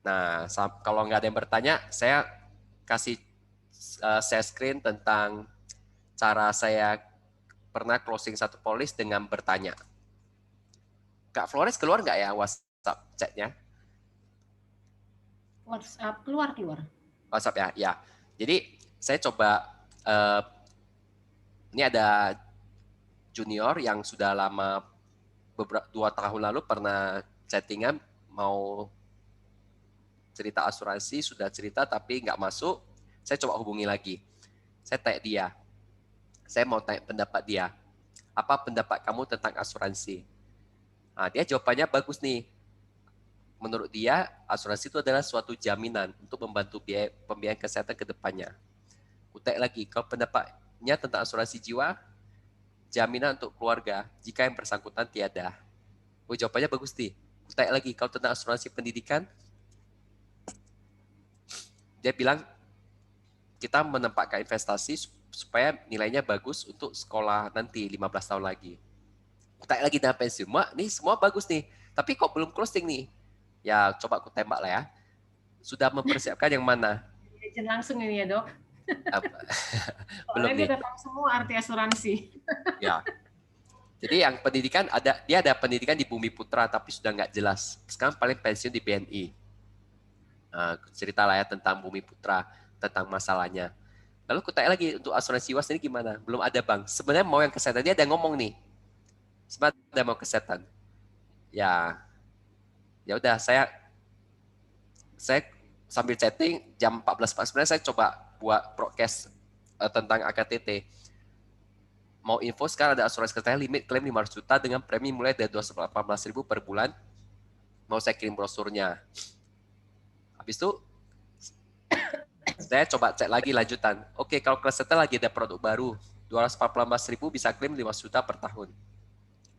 Nah, kalau nggak ada yang bertanya, saya kasih share screen tentang cara saya pernah closing satu polis dengan bertanya. Kak Flores keluar nggak ya WhatsApp chatnya? WhatsApp keluar. WhatsApp ya, ya. Jadi saya coba, ini ada junior yang sudah lama, 2 tahun lalu pernah chattingan mau cerita asuransi, sudah cerita tapi nggak masuk, saya coba hubungi lagi. Saya tanya dia, saya mau tanya pendapat dia, apa pendapat kamu tentang asuransi? Nah, dia jawabannya bagus nih. Menurut dia, asuransi itu adalah suatu jaminan untuk membantu pembiayaan kesehatan ke depannya. Kutek lagi, kalau pendapatnya tentang asuransi jiwa, jaminan untuk keluarga jika yang bersangkutan tiada. Oh, jawabannya bagus nih. Kutek lagi, kalau tentang asuransi pendidikan, dia bilang kita menempatkan investasi supaya nilainya bagus untuk sekolah nanti 15 tahun lagi. Kutek lagi dengan pensiun, nih semua bagus nih, tapi kok belum closing nih? Ya coba aku tembak lah ya. Sudah mempersiapkan yang mana? Langsung ini ya dok. Belum nih. Dia tahu semua arti asuransi. Ya. Jadi yang pendidikan dia ada pendidikan di Bumi Putra tapi sudah nggak jelas. Sekarang paling pensiun di BNI. Cerita lah ya tentang Bumi Putra, tentang masalahnya. Lalu aku tanya lagi untuk asuransi jiwa sendiri gimana? Belum ada bang. Sebenarnya mau yang kesehatan, dia ada ngomong nih. Sebenarnya ada mau kesehatan. Ya udah saya sambil chatting jam 14.49 saya coba buat broadcast tentang AKTT. Mau info sekarang ada asuransi kesehatan limit klaim 500 juta dengan premi mulai dari 218.000 per bulan. Mau saya kirim brosurnya. Habis itu saya coba cek lagi lanjutan. Oke, kalau kesehatan lagi ada produk baru 214.000 bisa klaim 5 juta per tahun.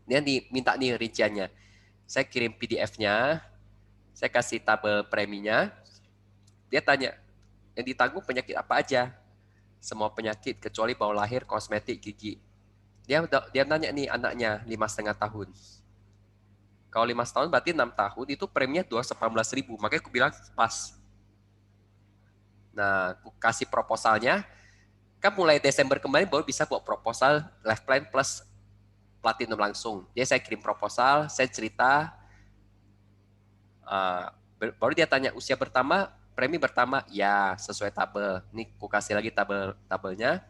Ini minta nih rinciannya. Saya kirim PDF-nya, saya kasih tabel preminya. Dia tanya, yang ditanggung penyakit apa aja? Semua penyakit kecuali bawah lahir, kosmetik, gigi. Dia nanya nih anaknya 5,5 tahun. Kalau 5 tahun berarti 6 tahun itu preminya 218.000. Makanya aku bilang pas. Nah, aku kasih proposalnya. Kan mulai Desember kemarin baru bisa buat proposal life plan plus platinum langsung. Jadi saya kirim proposal, saya cerita. Baru dia tanya usia pertama, premi pertama, ya sesuai tabel. Ini aku kasih lagi tabelnya.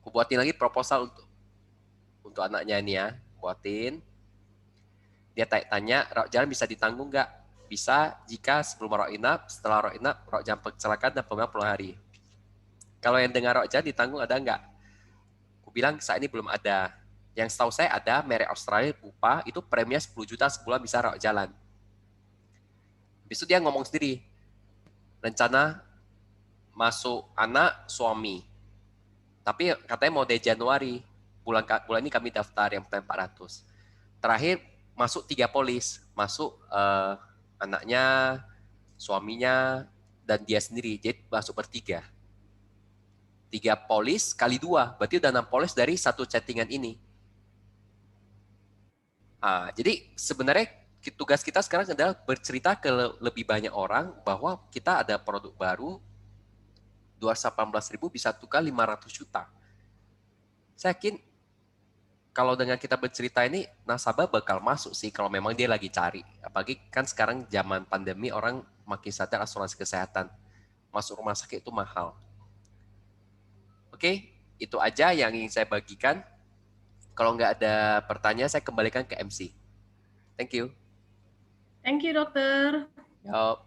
Aku buatin lagi proposal untuk anaknya ini ya, buatin. Dia tanya, rawat jalan bisa ditanggung nggak? Bisa jika sebelum rawat inap, setelah rawat inap, rawat jalan kecelakaan dan pemulihan 10 hari. Kalau yang dengar rawat jalan ditanggung ada nggak? Aku bilang saat ini belum ada. Yang setahu saya ada merek Australia Bupa itu preminya 10 juta sebulan bisa rawat jalan. Habis itu dia ngomong sendiri, rencana masuk anak suami. Tapi katanya mau dari Januari, bulan ini kami daftar yang pertama 400. Terakhir masuk 3 polis, masuk anaknya, suaminya, dan dia sendiri. Jadi masuk bertiga. 3 polis kali 2, berarti udah 6 polis dari satu chattingan ini. Jadi sebenarnya tugas kita sekarang adalah bercerita ke lebih banyak orang bahwa kita ada produk baru, 218.000 bisa tukar 500 juta. Saya yakin kalau dengan kita bercerita ini, nasabah bakal masuk sih kalau memang dia lagi cari. Apalagi kan sekarang zaman pandemi orang makin sadar asuransi kesehatan. Masuk rumah sakit itu mahal. Oke, itu aja yang ingin saya bagikan. Kalau nggak ada pertanyaan, saya kembalikan ke MC. Thank you. Thank you, dokter. Yuk.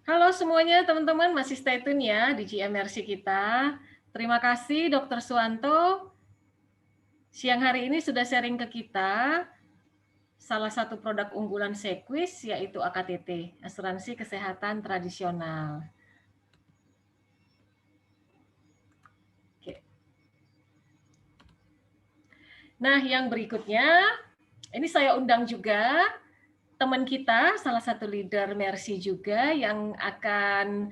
Halo semuanya, teman-teman masih stay tune ya di GMRC kita. Terima kasih Dr. Suwanto. Siang hari ini sudah sharing ke kita salah satu produk unggulan Sequis yaitu AKTT, Asuransi Kesehatan Tradisional. Oke. Nah, yang berikutnya, ini saya undang juga teman kita, salah satu leader Mercy juga yang akan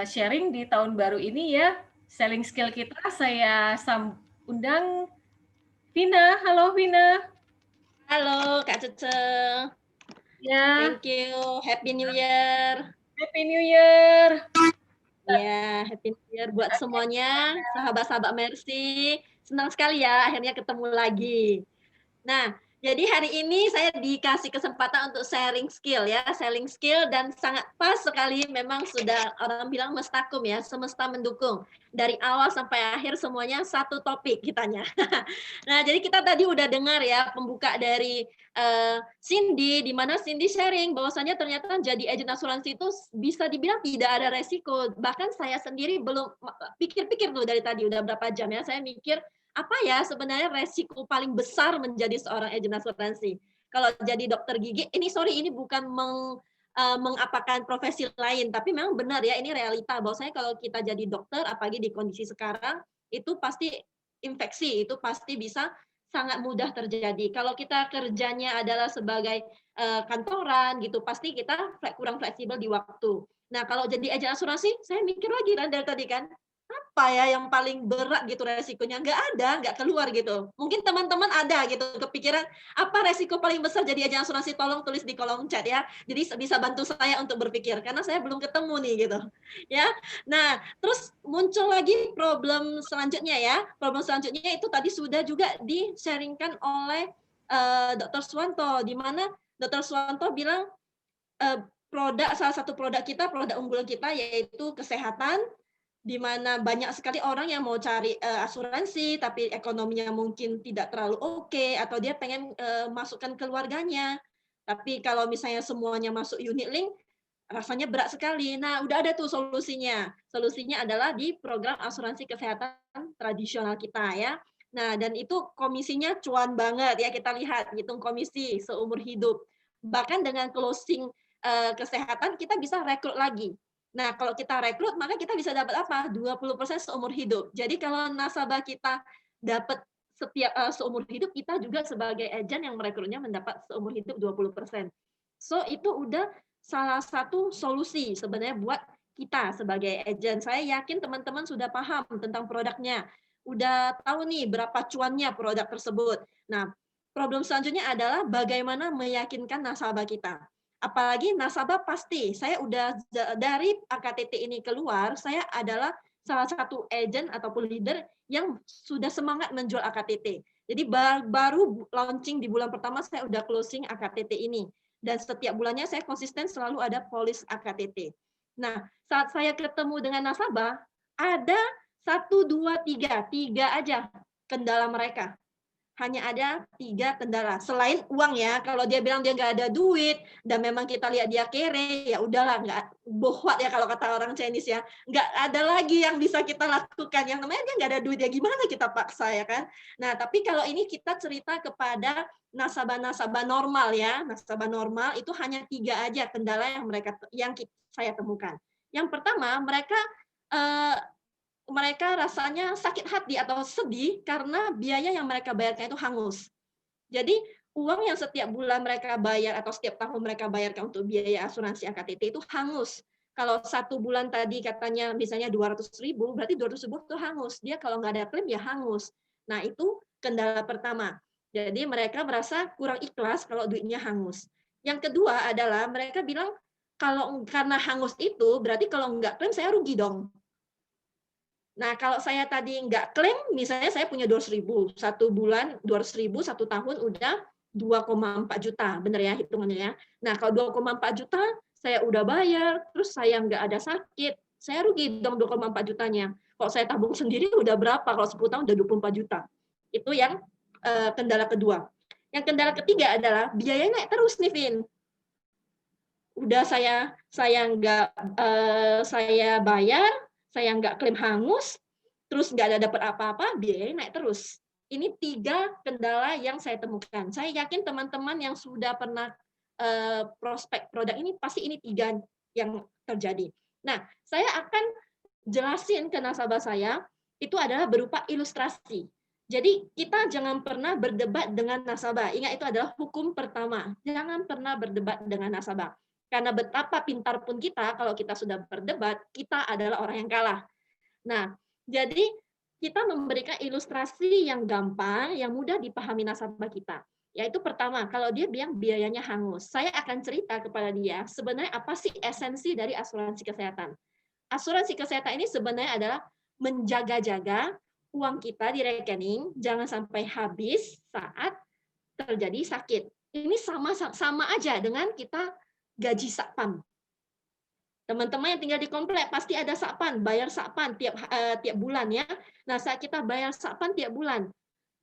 sharing di tahun baru ini ya, selling skill kita. Saya undang Vina. Halo Vina. Halo Kak Cece. Ya. Thank you. Happy New Year. Happy New Year. Ya, Happy New Year buat semuanya, sahabat-sahabat Mercy. Senang sekali ya akhirnya ketemu lagi. Nah, jadi hari ini saya dikasih kesempatan untuk sharing skill ya, selling skill, dan sangat pas sekali, memang sudah orang bilang mestakum ya, semesta mendukung. Dari awal sampai akhir semuanya satu topik kitanya. Nah, jadi kita tadi udah dengar ya pembuka dari Cindy, di mana Cindy sharing bahwasanya ternyata jadi agen asuransi itu bisa dibilang tidak ada resiko. Bahkan saya sendiri belum pikir-pikir dulu dari tadi udah berapa jam ya, saya mikir apa ya sebenarnya resiko paling besar menjadi seorang agen asuransi. Kalau jadi dokter gigi, ini bukan mengapakan profesi lain, tapi memang benar ya, ini realita bahwasanya kalau kita jadi dokter, apalagi di kondisi sekarang, itu pasti infeksi, itu pasti bisa sangat mudah terjadi. Kalau kita kerjanya adalah sebagai kantoran gitu, pasti kita kurang fleksibel di waktu. Nah, kalau jadi agen asuransi, saya mikir lagi kan dari tadi kan, apa ya yang paling berat gitu resikonya? Nggak keluar gitu. Mungkin teman-teman ada gitu kepikiran, apa resiko paling besar jadi agen asuransi? Tolong tulis di kolom chat ya. Jadi bisa bantu saya untuk berpikir, karena saya belum ketemu nih gitu. Ya. Nah, terus muncul lagi problem selanjutnya ya. Problem selanjutnya itu tadi sudah juga di-sharingkan oleh Dr. Suwanto, di mana Dr. Suwanto bilang salah satu produk kita, produk unggulan kita yaitu kesehatan, di mana banyak sekali orang yang mau cari asuransi, tapi ekonominya mungkin tidak terlalu oke, atau dia pengen masukkan keluarganya. Tapi kalau misalnya semuanya masuk unit link, rasanya berat sekali. Nah, udah ada tuh solusinya. Solusinya adalah di program asuransi kesehatan tradisional kita ya. Nah, dan itu komisinya cuan banget ya, kita lihat, hitung komisi seumur hidup. Bahkan dengan closing kesehatan, kita bisa rekrut lagi. Nah, kalau kita rekrut, maka kita bisa dapat apa? 20% seumur hidup. Jadi kalau nasabah kita dapat setiap seumur hidup, kita juga sebagai agen yang merekrutnya mendapat seumur hidup 20%. So, itu udah salah satu solusi sebenarnya buat kita sebagai agen. Saya yakin teman-teman sudah paham tentang produknya. Udah tahu nih berapa cuannya produk tersebut. Nah, problem selanjutnya adalah bagaimana meyakinkan nasabah kita. Apalagi nasabah pasti, saya udah dari AKTT ini keluar, saya adalah salah satu agent ataupun leader yang sudah semangat menjual AKTT. Jadi baru launching di bulan pertama saya udah closing AKTT ini. Dan setiap bulannya saya konsisten selalu ada polis AKTT. Nah, saat saya ketemu dengan nasabah, ada 1, 2, 3. 3 aja kendala mereka. Hanya ada 3 kendala. Selain uang ya, kalau dia bilang dia nggak ada duit, dan memang kita lihat dia kere, ya udahlah, nggak bohwat ya kalau kata orang Chinese ya. Nggak ada lagi yang bisa kita lakukan. Yang namanya dia nggak ada duit, ya gimana kita paksa ya kan. Nah, tapi kalau ini kita cerita kepada nasabah-nasabah normal ya. Nasabah normal itu hanya 3 aja kendala yang saya temukan. Yang pertama, mereka rasanya sakit hati atau sedih karena biaya yang mereka bayarkan itu hangus. Jadi uang yang setiap bulan mereka bayar atau setiap tahun mereka bayarkan untuk biaya asuransi AKTT itu hangus. Kalau 1 bulan tadi katanya misalnya 200.000, berarti 200.000 itu hangus. Dia kalau nggak ada klaim ya hangus. Nah itu kendala pertama. Jadi mereka merasa kurang ikhlas kalau duitnya hangus. Yang kedua adalah mereka bilang kalau karena hangus itu berarti kalau nggak klaim saya rugi dong. Nah, kalau saya tadi nggak klaim, misalnya saya punya 200.000, 1 bulan 200.000, 1 tahun udah 2,4 juta, benar ya hitungannya ya. Nah, kalau 2,4 juta saya udah bayar, terus saya nggak ada sakit, saya rugi dong 2,4 jutanya. Kalau saya tabung sendiri udah berapa? Kalau 10 tahun udah 24 juta. Itu yang kendala kedua. Yang kendala ketiga adalah biayanya naik terus nih, Vin. Udah saya bayar, saya nggak klaim hangus, terus nggak ada dapat apa-apa, biayanya naik terus. Ini 3 kendala yang saya temukan. Saya yakin teman-teman yang sudah pernah prospek produk ini, pasti ini 3 yang terjadi. Nah, saya akan jelasin ke nasabah saya, itu adalah berupa ilustrasi. Jadi kita jangan pernah berdebat dengan nasabah. Ingat, itu adalah hukum pertama. Jangan pernah berdebat dengan nasabah. Karena betapa pintar pun kita, kalau kita sudah berdebat, kita adalah orang yang kalah. Nah, jadi kita memberikan ilustrasi yang gampang, yang mudah dipahami nasabah kita. Yaitu pertama, kalau dia bilang biayanya hangus, saya akan cerita kepada dia sebenarnya apa sih esensi dari asuransi kesehatan. Asuransi kesehatan ini sebenarnya adalah menjaga-jaga uang kita di rekening, jangan sampai habis saat terjadi sakit. Ini sama aja dengan kita gaji Satpam. Teman-teman yang tinggal di komplek pasti ada Satpam, bayar Satpam tiap bulan ya. Nah, saat kita bayar Satpam tiap bulan,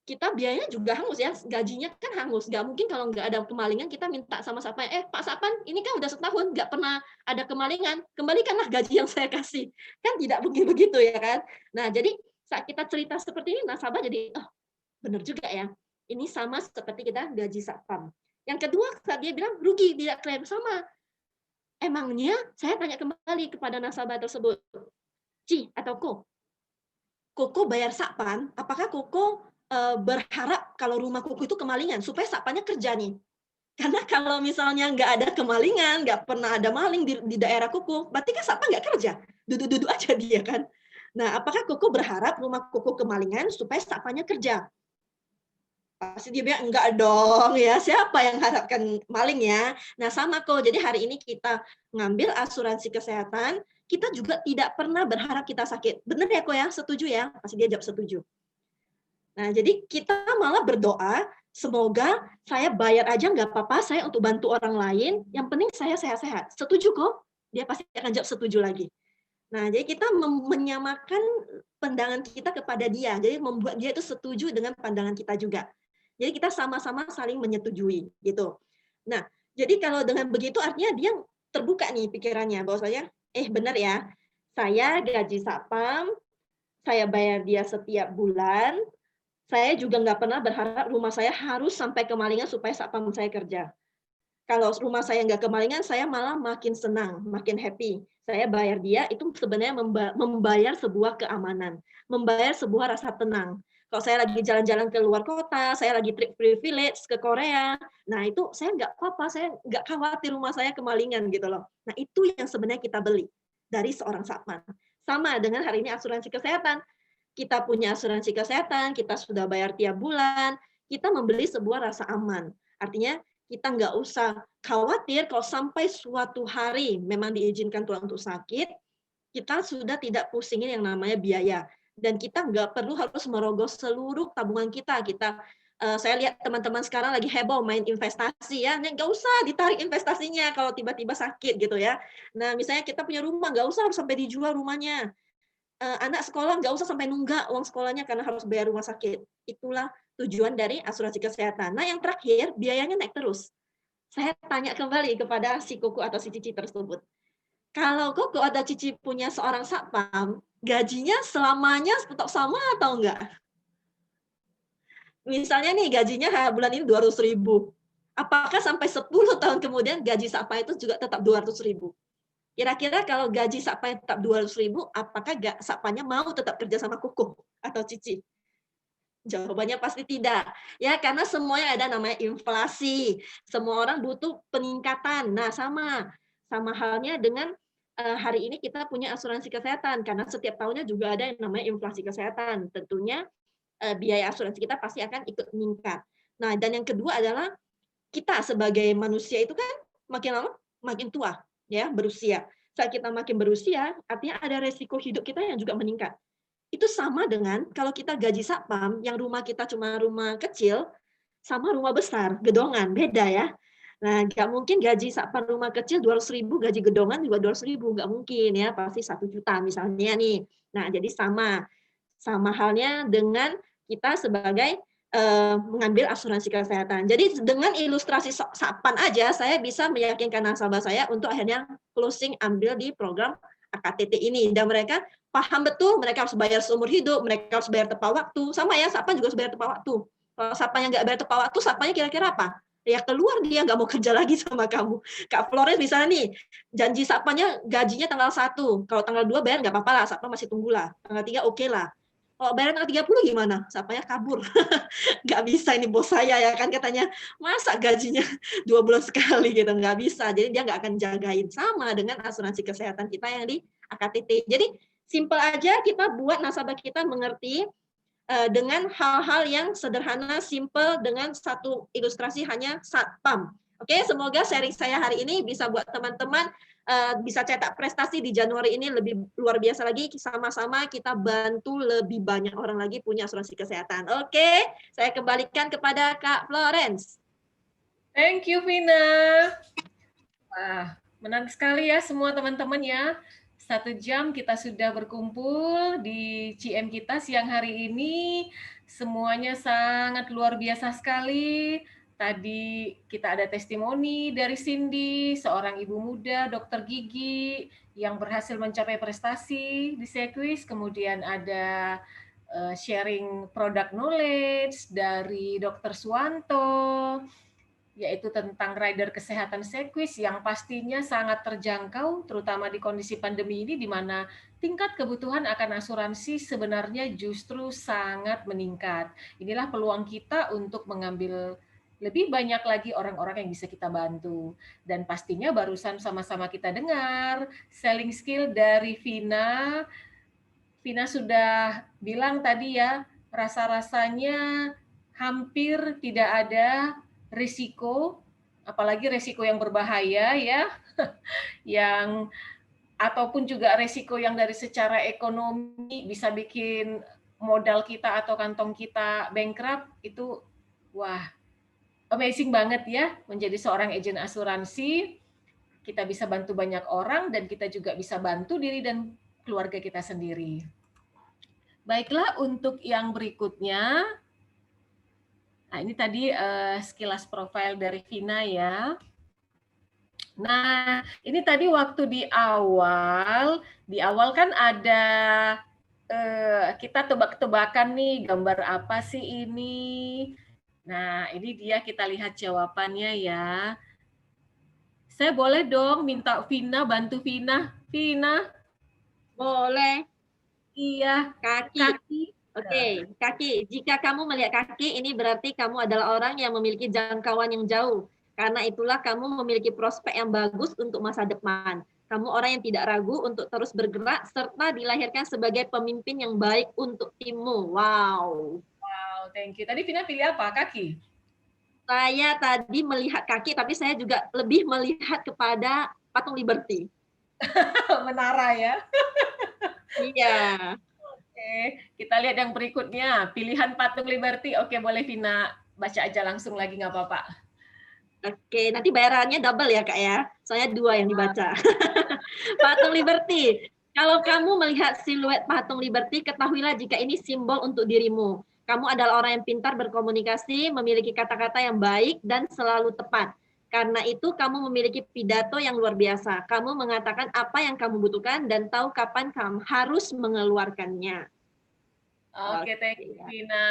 kita biayanya juga hangus ya, gajinya kan hangus. Nggak mungkin kalau nggak ada kemalingan kita minta sama Satpam, Pak Satpam, ini kan udah setahun nggak pernah ada kemalingan, kembalikanlah gaji yang saya kasih. Kan tidak begitu ya kan. Nah, jadi saat kita cerita seperti ini, nasabah jadi, oh benar juga ya, ini sama seperti kita gaji Satpam. Yang kedua, saat dia bilang rugi, tidak klaim, sama. Emangnya saya tanya kembali kepada nasabah tersebut, Ci atau Koko bayar Satpam, apakah Koko berharap kalau rumah Koko itu kemalingan, supaya Satpamnya kerja nih? Karena kalau misalnya nggak ada kemalingan, nggak pernah ada maling di daerah Koko, berarti kan Satpam nggak kerja, duduk-duduk aja dia kan. Nah, apakah Koko berharap rumah Koko kemalingan supaya Satpamnya kerja? Pasti dia bilang enggak dong ya, siapa yang harapkan maling ya. Nah, sama kok. Jadi hari ini kita ngambil asuransi kesehatan, kita juga tidak pernah berharap kita sakit. Benar ya kok ya? Setuju ya? Pasti dia jawab setuju. Nah, jadi kita malah berdoa, semoga saya bayar aja nggak apa-apa, saya untuk bantu orang lain, yang penting saya sehat-sehat. Setuju kok? Dia pasti akan jawab setuju lagi. Nah, jadi kita menyamakan pandangan kita kepada dia. Jadi membuat dia itu setuju dengan pandangan kita juga. Jadi kita sama-sama saling menyetujui gitu. Nah, jadi kalau dengan begitu artinya dia terbuka nih pikirannya bahwasanya benar ya. Saya gaji Satpam, saya bayar dia setiap bulan. Saya juga nggak pernah berharap rumah saya harus sampai kemalingan supaya Satpam saya kerja. Kalau rumah saya nggak kemalingan, saya malah makin senang, makin happy. Saya bayar dia, itu sebenarnya membayar sebuah keamanan, membayar sebuah rasa tenang. Kalau saya lagi jalan-jalan ke luar kota, saya lagi trip privilege ke Korea, nah itu saya nggak apa-apa, saya nggak khawatir rumah saya kemalingan gitu loh. Nah itu yang sebenarnya kita beli dari seorang Satpam. Sama dengan hari ini asuransi kesehatan. Kita punya asuransi kesehatan, kita sudah bayar tiap bulan, kita membeli sebuah rasa aman. Artinya kita nggak usah khawatir kalau sampai suatu hari memang diizinkan Tuhan untuk sakit, kita sudah tidak pusingin yang namanya biaya. Dan kita nggak perlu harus merogoh seluruh tabungan kita. Saya lihat teman-teman sekarang lagi heboh main investasi ya, nggak usah ditarik investasinya kalau tiba-tiba sakit gitu ya. Nah misalnya kita punya rumah, nggak usah harus sampai dijual rumahnya. anak sekolah nggak usah sampai nunggak uang sekolahnya karena harus bayar rumah sakit. Itulah tujuan dari asuransi kesehatan. Nah, yang terakhir, biayanya naik terus. Saya tanya kembali kepada si Koko atau si Cici tersebut. Kalau Koko atau Cici punya seorang satpam, gajinya selamanya tetap sama atau enggak? Misalnya nih gajinya bulan ini 200.000. Apakah sampai 10 tahun kemudian gaji satpam itu juga tetap 200.000? Kira-kira kalau gaji satpam tetap 200.000, apakah satpamnya mau tetap kerja sama Koko atau Cici? Jawabannya pasti tidak. Ya, karena semuanya ada namanya inflasi. Semua orang butuh peningkatan. Nah, sama halnya dengan hari ini kita punya asuransi kesehatan karena setiap tahunnya juga ada yang namanya inflasi kesehatan. Tentunya biaya asuransi kita pasti akan ikut meningkat. Nah, dan yang kedua adalah kita sebagai manusia itu kan makin lama makin tua, ya, berusia. Saat kita makin berusia, artinya ada resiko hidup kita yang juga meningkat. Itu sama dengan kalau kita gaji satpam, yang rumah kita cuma rumah kecil, sama rumah besar, gedongan, beda ya. Nah, nggak mungkin gaji satpam rumah kecil 200.000, gaji gedongan juga 200.000, nggak mungkin ya, pasti 1 juta misalnya nih. Nah, jadi sama halnya dengan kita sebagai mengambil asuransi kesehatan. Jadi dengan ilustrasi satpam aja, saya bisa meyakinkan nasabah saya untuk akhirnya closing ambil di program AKTT ini. Dan mereka paham betul, mereka harus bayar seumur hidup, mereka harus bayar tepat waktu. Sama ya, satpam juga harus bayar tepat waktu. Kalau satpamnya nggak bayar tepat waktu, satpamnya kira-kira apa? Ya keluar dia, nggak mau kerja lagi sama kamu. Kak Flores misalnya nih, janji satpamnya gajinya tanggal 1. Kalau tanggal 2 bayar nggak apa-apa lah, satpam masih tunggulah. Tanggal 3 oke lah. Kalau bayar tanggal 30 gimana? Satpamnya kabur. Nggak bisa ini bos saya ya kan katanya, masa gajinya 2 bulan sekali gitu, nggak bisa. Jadi dia nggak akan jagain. Sama dengan asuransi kesehatan kita yang di AKTT. Jadi simpel aja kita buat nasabah kita mengerti dengan hal-hal yang sederhana, simpel dengan satu ilustrasi hanya satpam. Oke, semoga sharing saya hari ini bisa buat teman-teman bisa cetak prestasi di Januari ini lebih luar biasa lagi. Sama-sama kita bantu lebih banyak orang lagi punya asuransi kesehatan. Oke, saya kembalikan kepada Kak Florence. Thank you, Vina. Wah, menarik sekali ya semua teman-teman ya. 1 jam kita sudah berkumpul di CM kita siang hari ini. Semuanya sangat luar biasa sekali. Tadi kita ada testimoni dari Cindy, seorang ibu muda, dokter gigi yang berhasil mencapai prestasi di Sequis. Kemudian ada sharing product knowledge dari Dr. Suwanto, yaitu tentang rider kesehatan Sequis yang pastinya sangat terjangkau, terutama di kondisi pandemi ini di mana tingkat kebutuhan akan asuransi sebenarnya justru sangat meningkat. Inilah peluang kita untuk mengambil lebih banyak lagi orang-orang yang bisa kita bantu. Dan pastinya barusan sama-sama kita dengar selling skill dari Vina. Vina sudah bilang tadi ya, rasa-rasanya hampir tidak ada risiko, apalagi risiko yang berbahaya ya, yang ataupun juga risiko yang dari secara ekonomi bisa bikin modal kita atau kantong kita bankrupt, itu wah amazing banget ya menjadi seorang agen asuransi. Kita bisa bantu banyak orang dan kita juga bisa bantu diri dan keluarga kita sendiri. Baiklah, untuk yang berikutnya, nah ini tadi sekilas profil dari Vina ya. Nah, ini tadi waktu di awal kan ada kita tebak-tebakan nih gambar apa sih ini. Nah, ini dia kita lihat jawabannya ya. Saya boleh dong minta Vina, bantu Vina. Vina. Boleh. Iya. Kaki. Oke, kaki. Jika kamu melihat kaki, ini berarti kamu adalah orang yang memiliki jangkauan yang jauh. Karena itulah kamu memiliki prospek yang bagus untuk masa depan. Kamu orang yang tidak ragu untuk terus bergerak, serta dilahirkan sebagai pemimpin yang baik untuk timmu. Wow. Wow, thank you. Tadi Vina pilih apa? Kaki? Saya tadi melihat kaki, tapi saya juga lebih melihat kepada patung Liberty. Menara ya. Iya. Oke, kita lihat yang berikutnya. Pilihan patung Liberty. Oke, boleh Vina baca aja langsung lagi, nggak apa-apa. Oke, nanti bayarannya double ya Kak ya. Soalnya 2 yang dibaca. Patung Liberty. Kalau kamu melihat siluet patung Liberty, ketahuilah jika ini simbol untuk dirimu. Kamu adalah orang yang pintar berkomunikasi, memiliki kata-kata yang baik dan selalu tepat. Karena itu kamu memiliki pidato yang luar biasa. Kamu mengatakan apa yang kamu butuhkan dan tahu kapan kamu harus mengeluarkannya. Oke, thank you, Vina.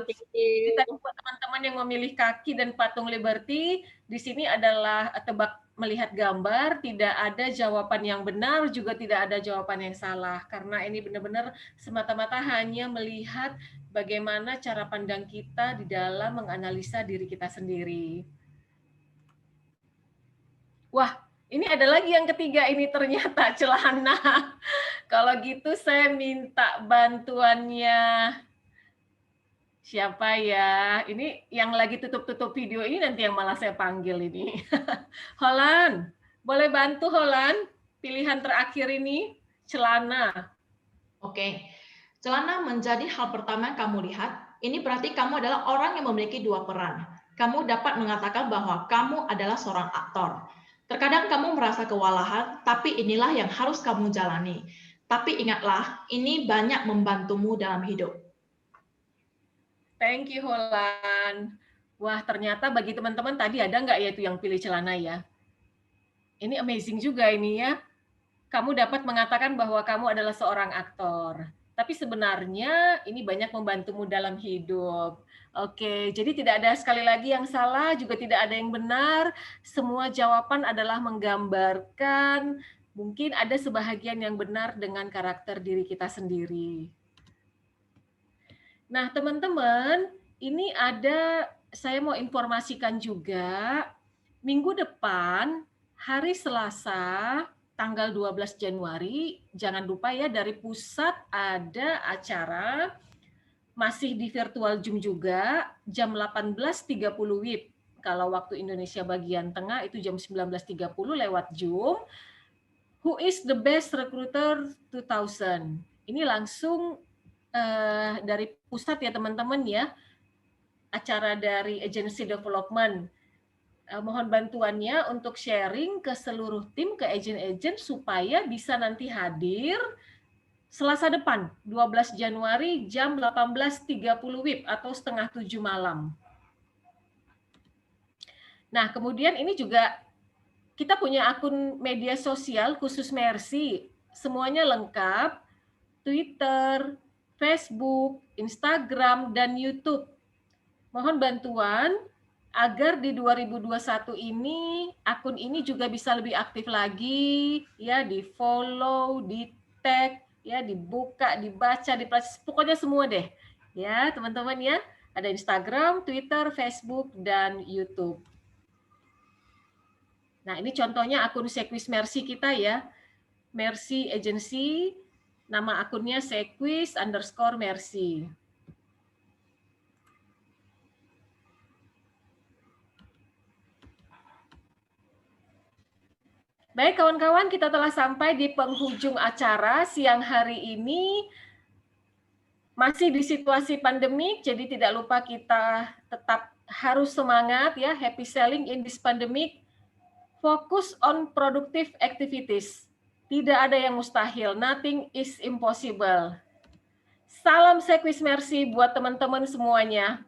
Thank you. Jadi buat teman-teman yang memilih kaki dan patung Liberty, di sini adalah tebak melihat gambar, tidak ada jawaban yang benar, juga tidak ada jawaban yang salah. Karena ini benar-benar semata-mata hanya melihat bagaimana cara pandang kita di dalam menganalisa diri kita sendiri. Wah, ini ada lagi yang ketiga, ini ternyata celana. Kalau gitu saya minta bantuannya. Siapa ya? Ini yang lagi tutup-tutup video ini nanti yang malah saya panggil ini. Holland, boleh bantu Holland? Pilihan terakhir ini, celana. Oke, celana menjadi hal pertama yang kamu lihat. Ini berarti kamu adalah orang yang memiliki dua peran. Kamu dapat mengatakan bahwa kamu adalah seorang aktor. Terkadang kamu merasa kewalahan, tapi inilah yang harus kamu jalani. Tapi ingatlah, ini banyak membantumu dalam hidup. Thank you, Holland. Wah, ternyata bagi teman-teman tadi ada nggak ya itu yang pilih celana ya? Ini amazing juga ini ya. Kamu dapat mengatakan bahwa kamu adalah seorang aktor. Tapi sebenarnya ini banyak membantumu dalam hidup. Oke, jadi tidak ada sekali lagi yang salah, juga tidak ada yang benar. Semua jawaban adalah menggambarkan, mungkin ada sebahagian yang benar dengan karakter diri kita sendiri. Nah, teman-teman, ini saya mau informasikan juga, minggu depan, hari Selasa, tanggal 12 Januari, jangan lupa ya, dari pusat ada acara, masih di virtual Zoom juga, jam 18.30 WIB. Kalau waktu Indonesia bagian tengah, itu jam 19.30 lewat Zoom. Who is the best recruiter 2000? Ini langsung dari pusat ya teman-teman ya, acara dari agency development. Mohon bantuannya untuk sharing ke seluruh tim, ke agent-agent supaya bisa nanti hadir Selasa depan, 12 Januari jam 18.30 WIB atau setengah 7 malam. Nah, kemudian ini juga kita punya akun media sosial khusus Mercy, semuanya lengkap, Twitter, Facebook, Instagram, dan YouTube. Mohon bantuan agar di 2021 ini akun ini juga bisa lebih aktif lagi, ya, di follow, di tag, ya, dibuka, dibaca, pokoknya semua deh, ya teman-teman ya. Ada Instagram, Twitter, Facebook, dan YouTube. Nah ini contohnya akun Sequis Mercy kita ya, Mercy Agency. Nama akunnya Sequis_Mercy. Baik kawan-kawan, kita telah sampai di penghujung acara siang hari ini. Masih di situasi pandemik, jadi tidak lupa kita tetap harus semangat ya, happy selling in this pandemic. Fokus on productive activities. Tidak ada yang mustahil, nothing is impossible. Salam Sequis Mercy buat teman-teman semuanya.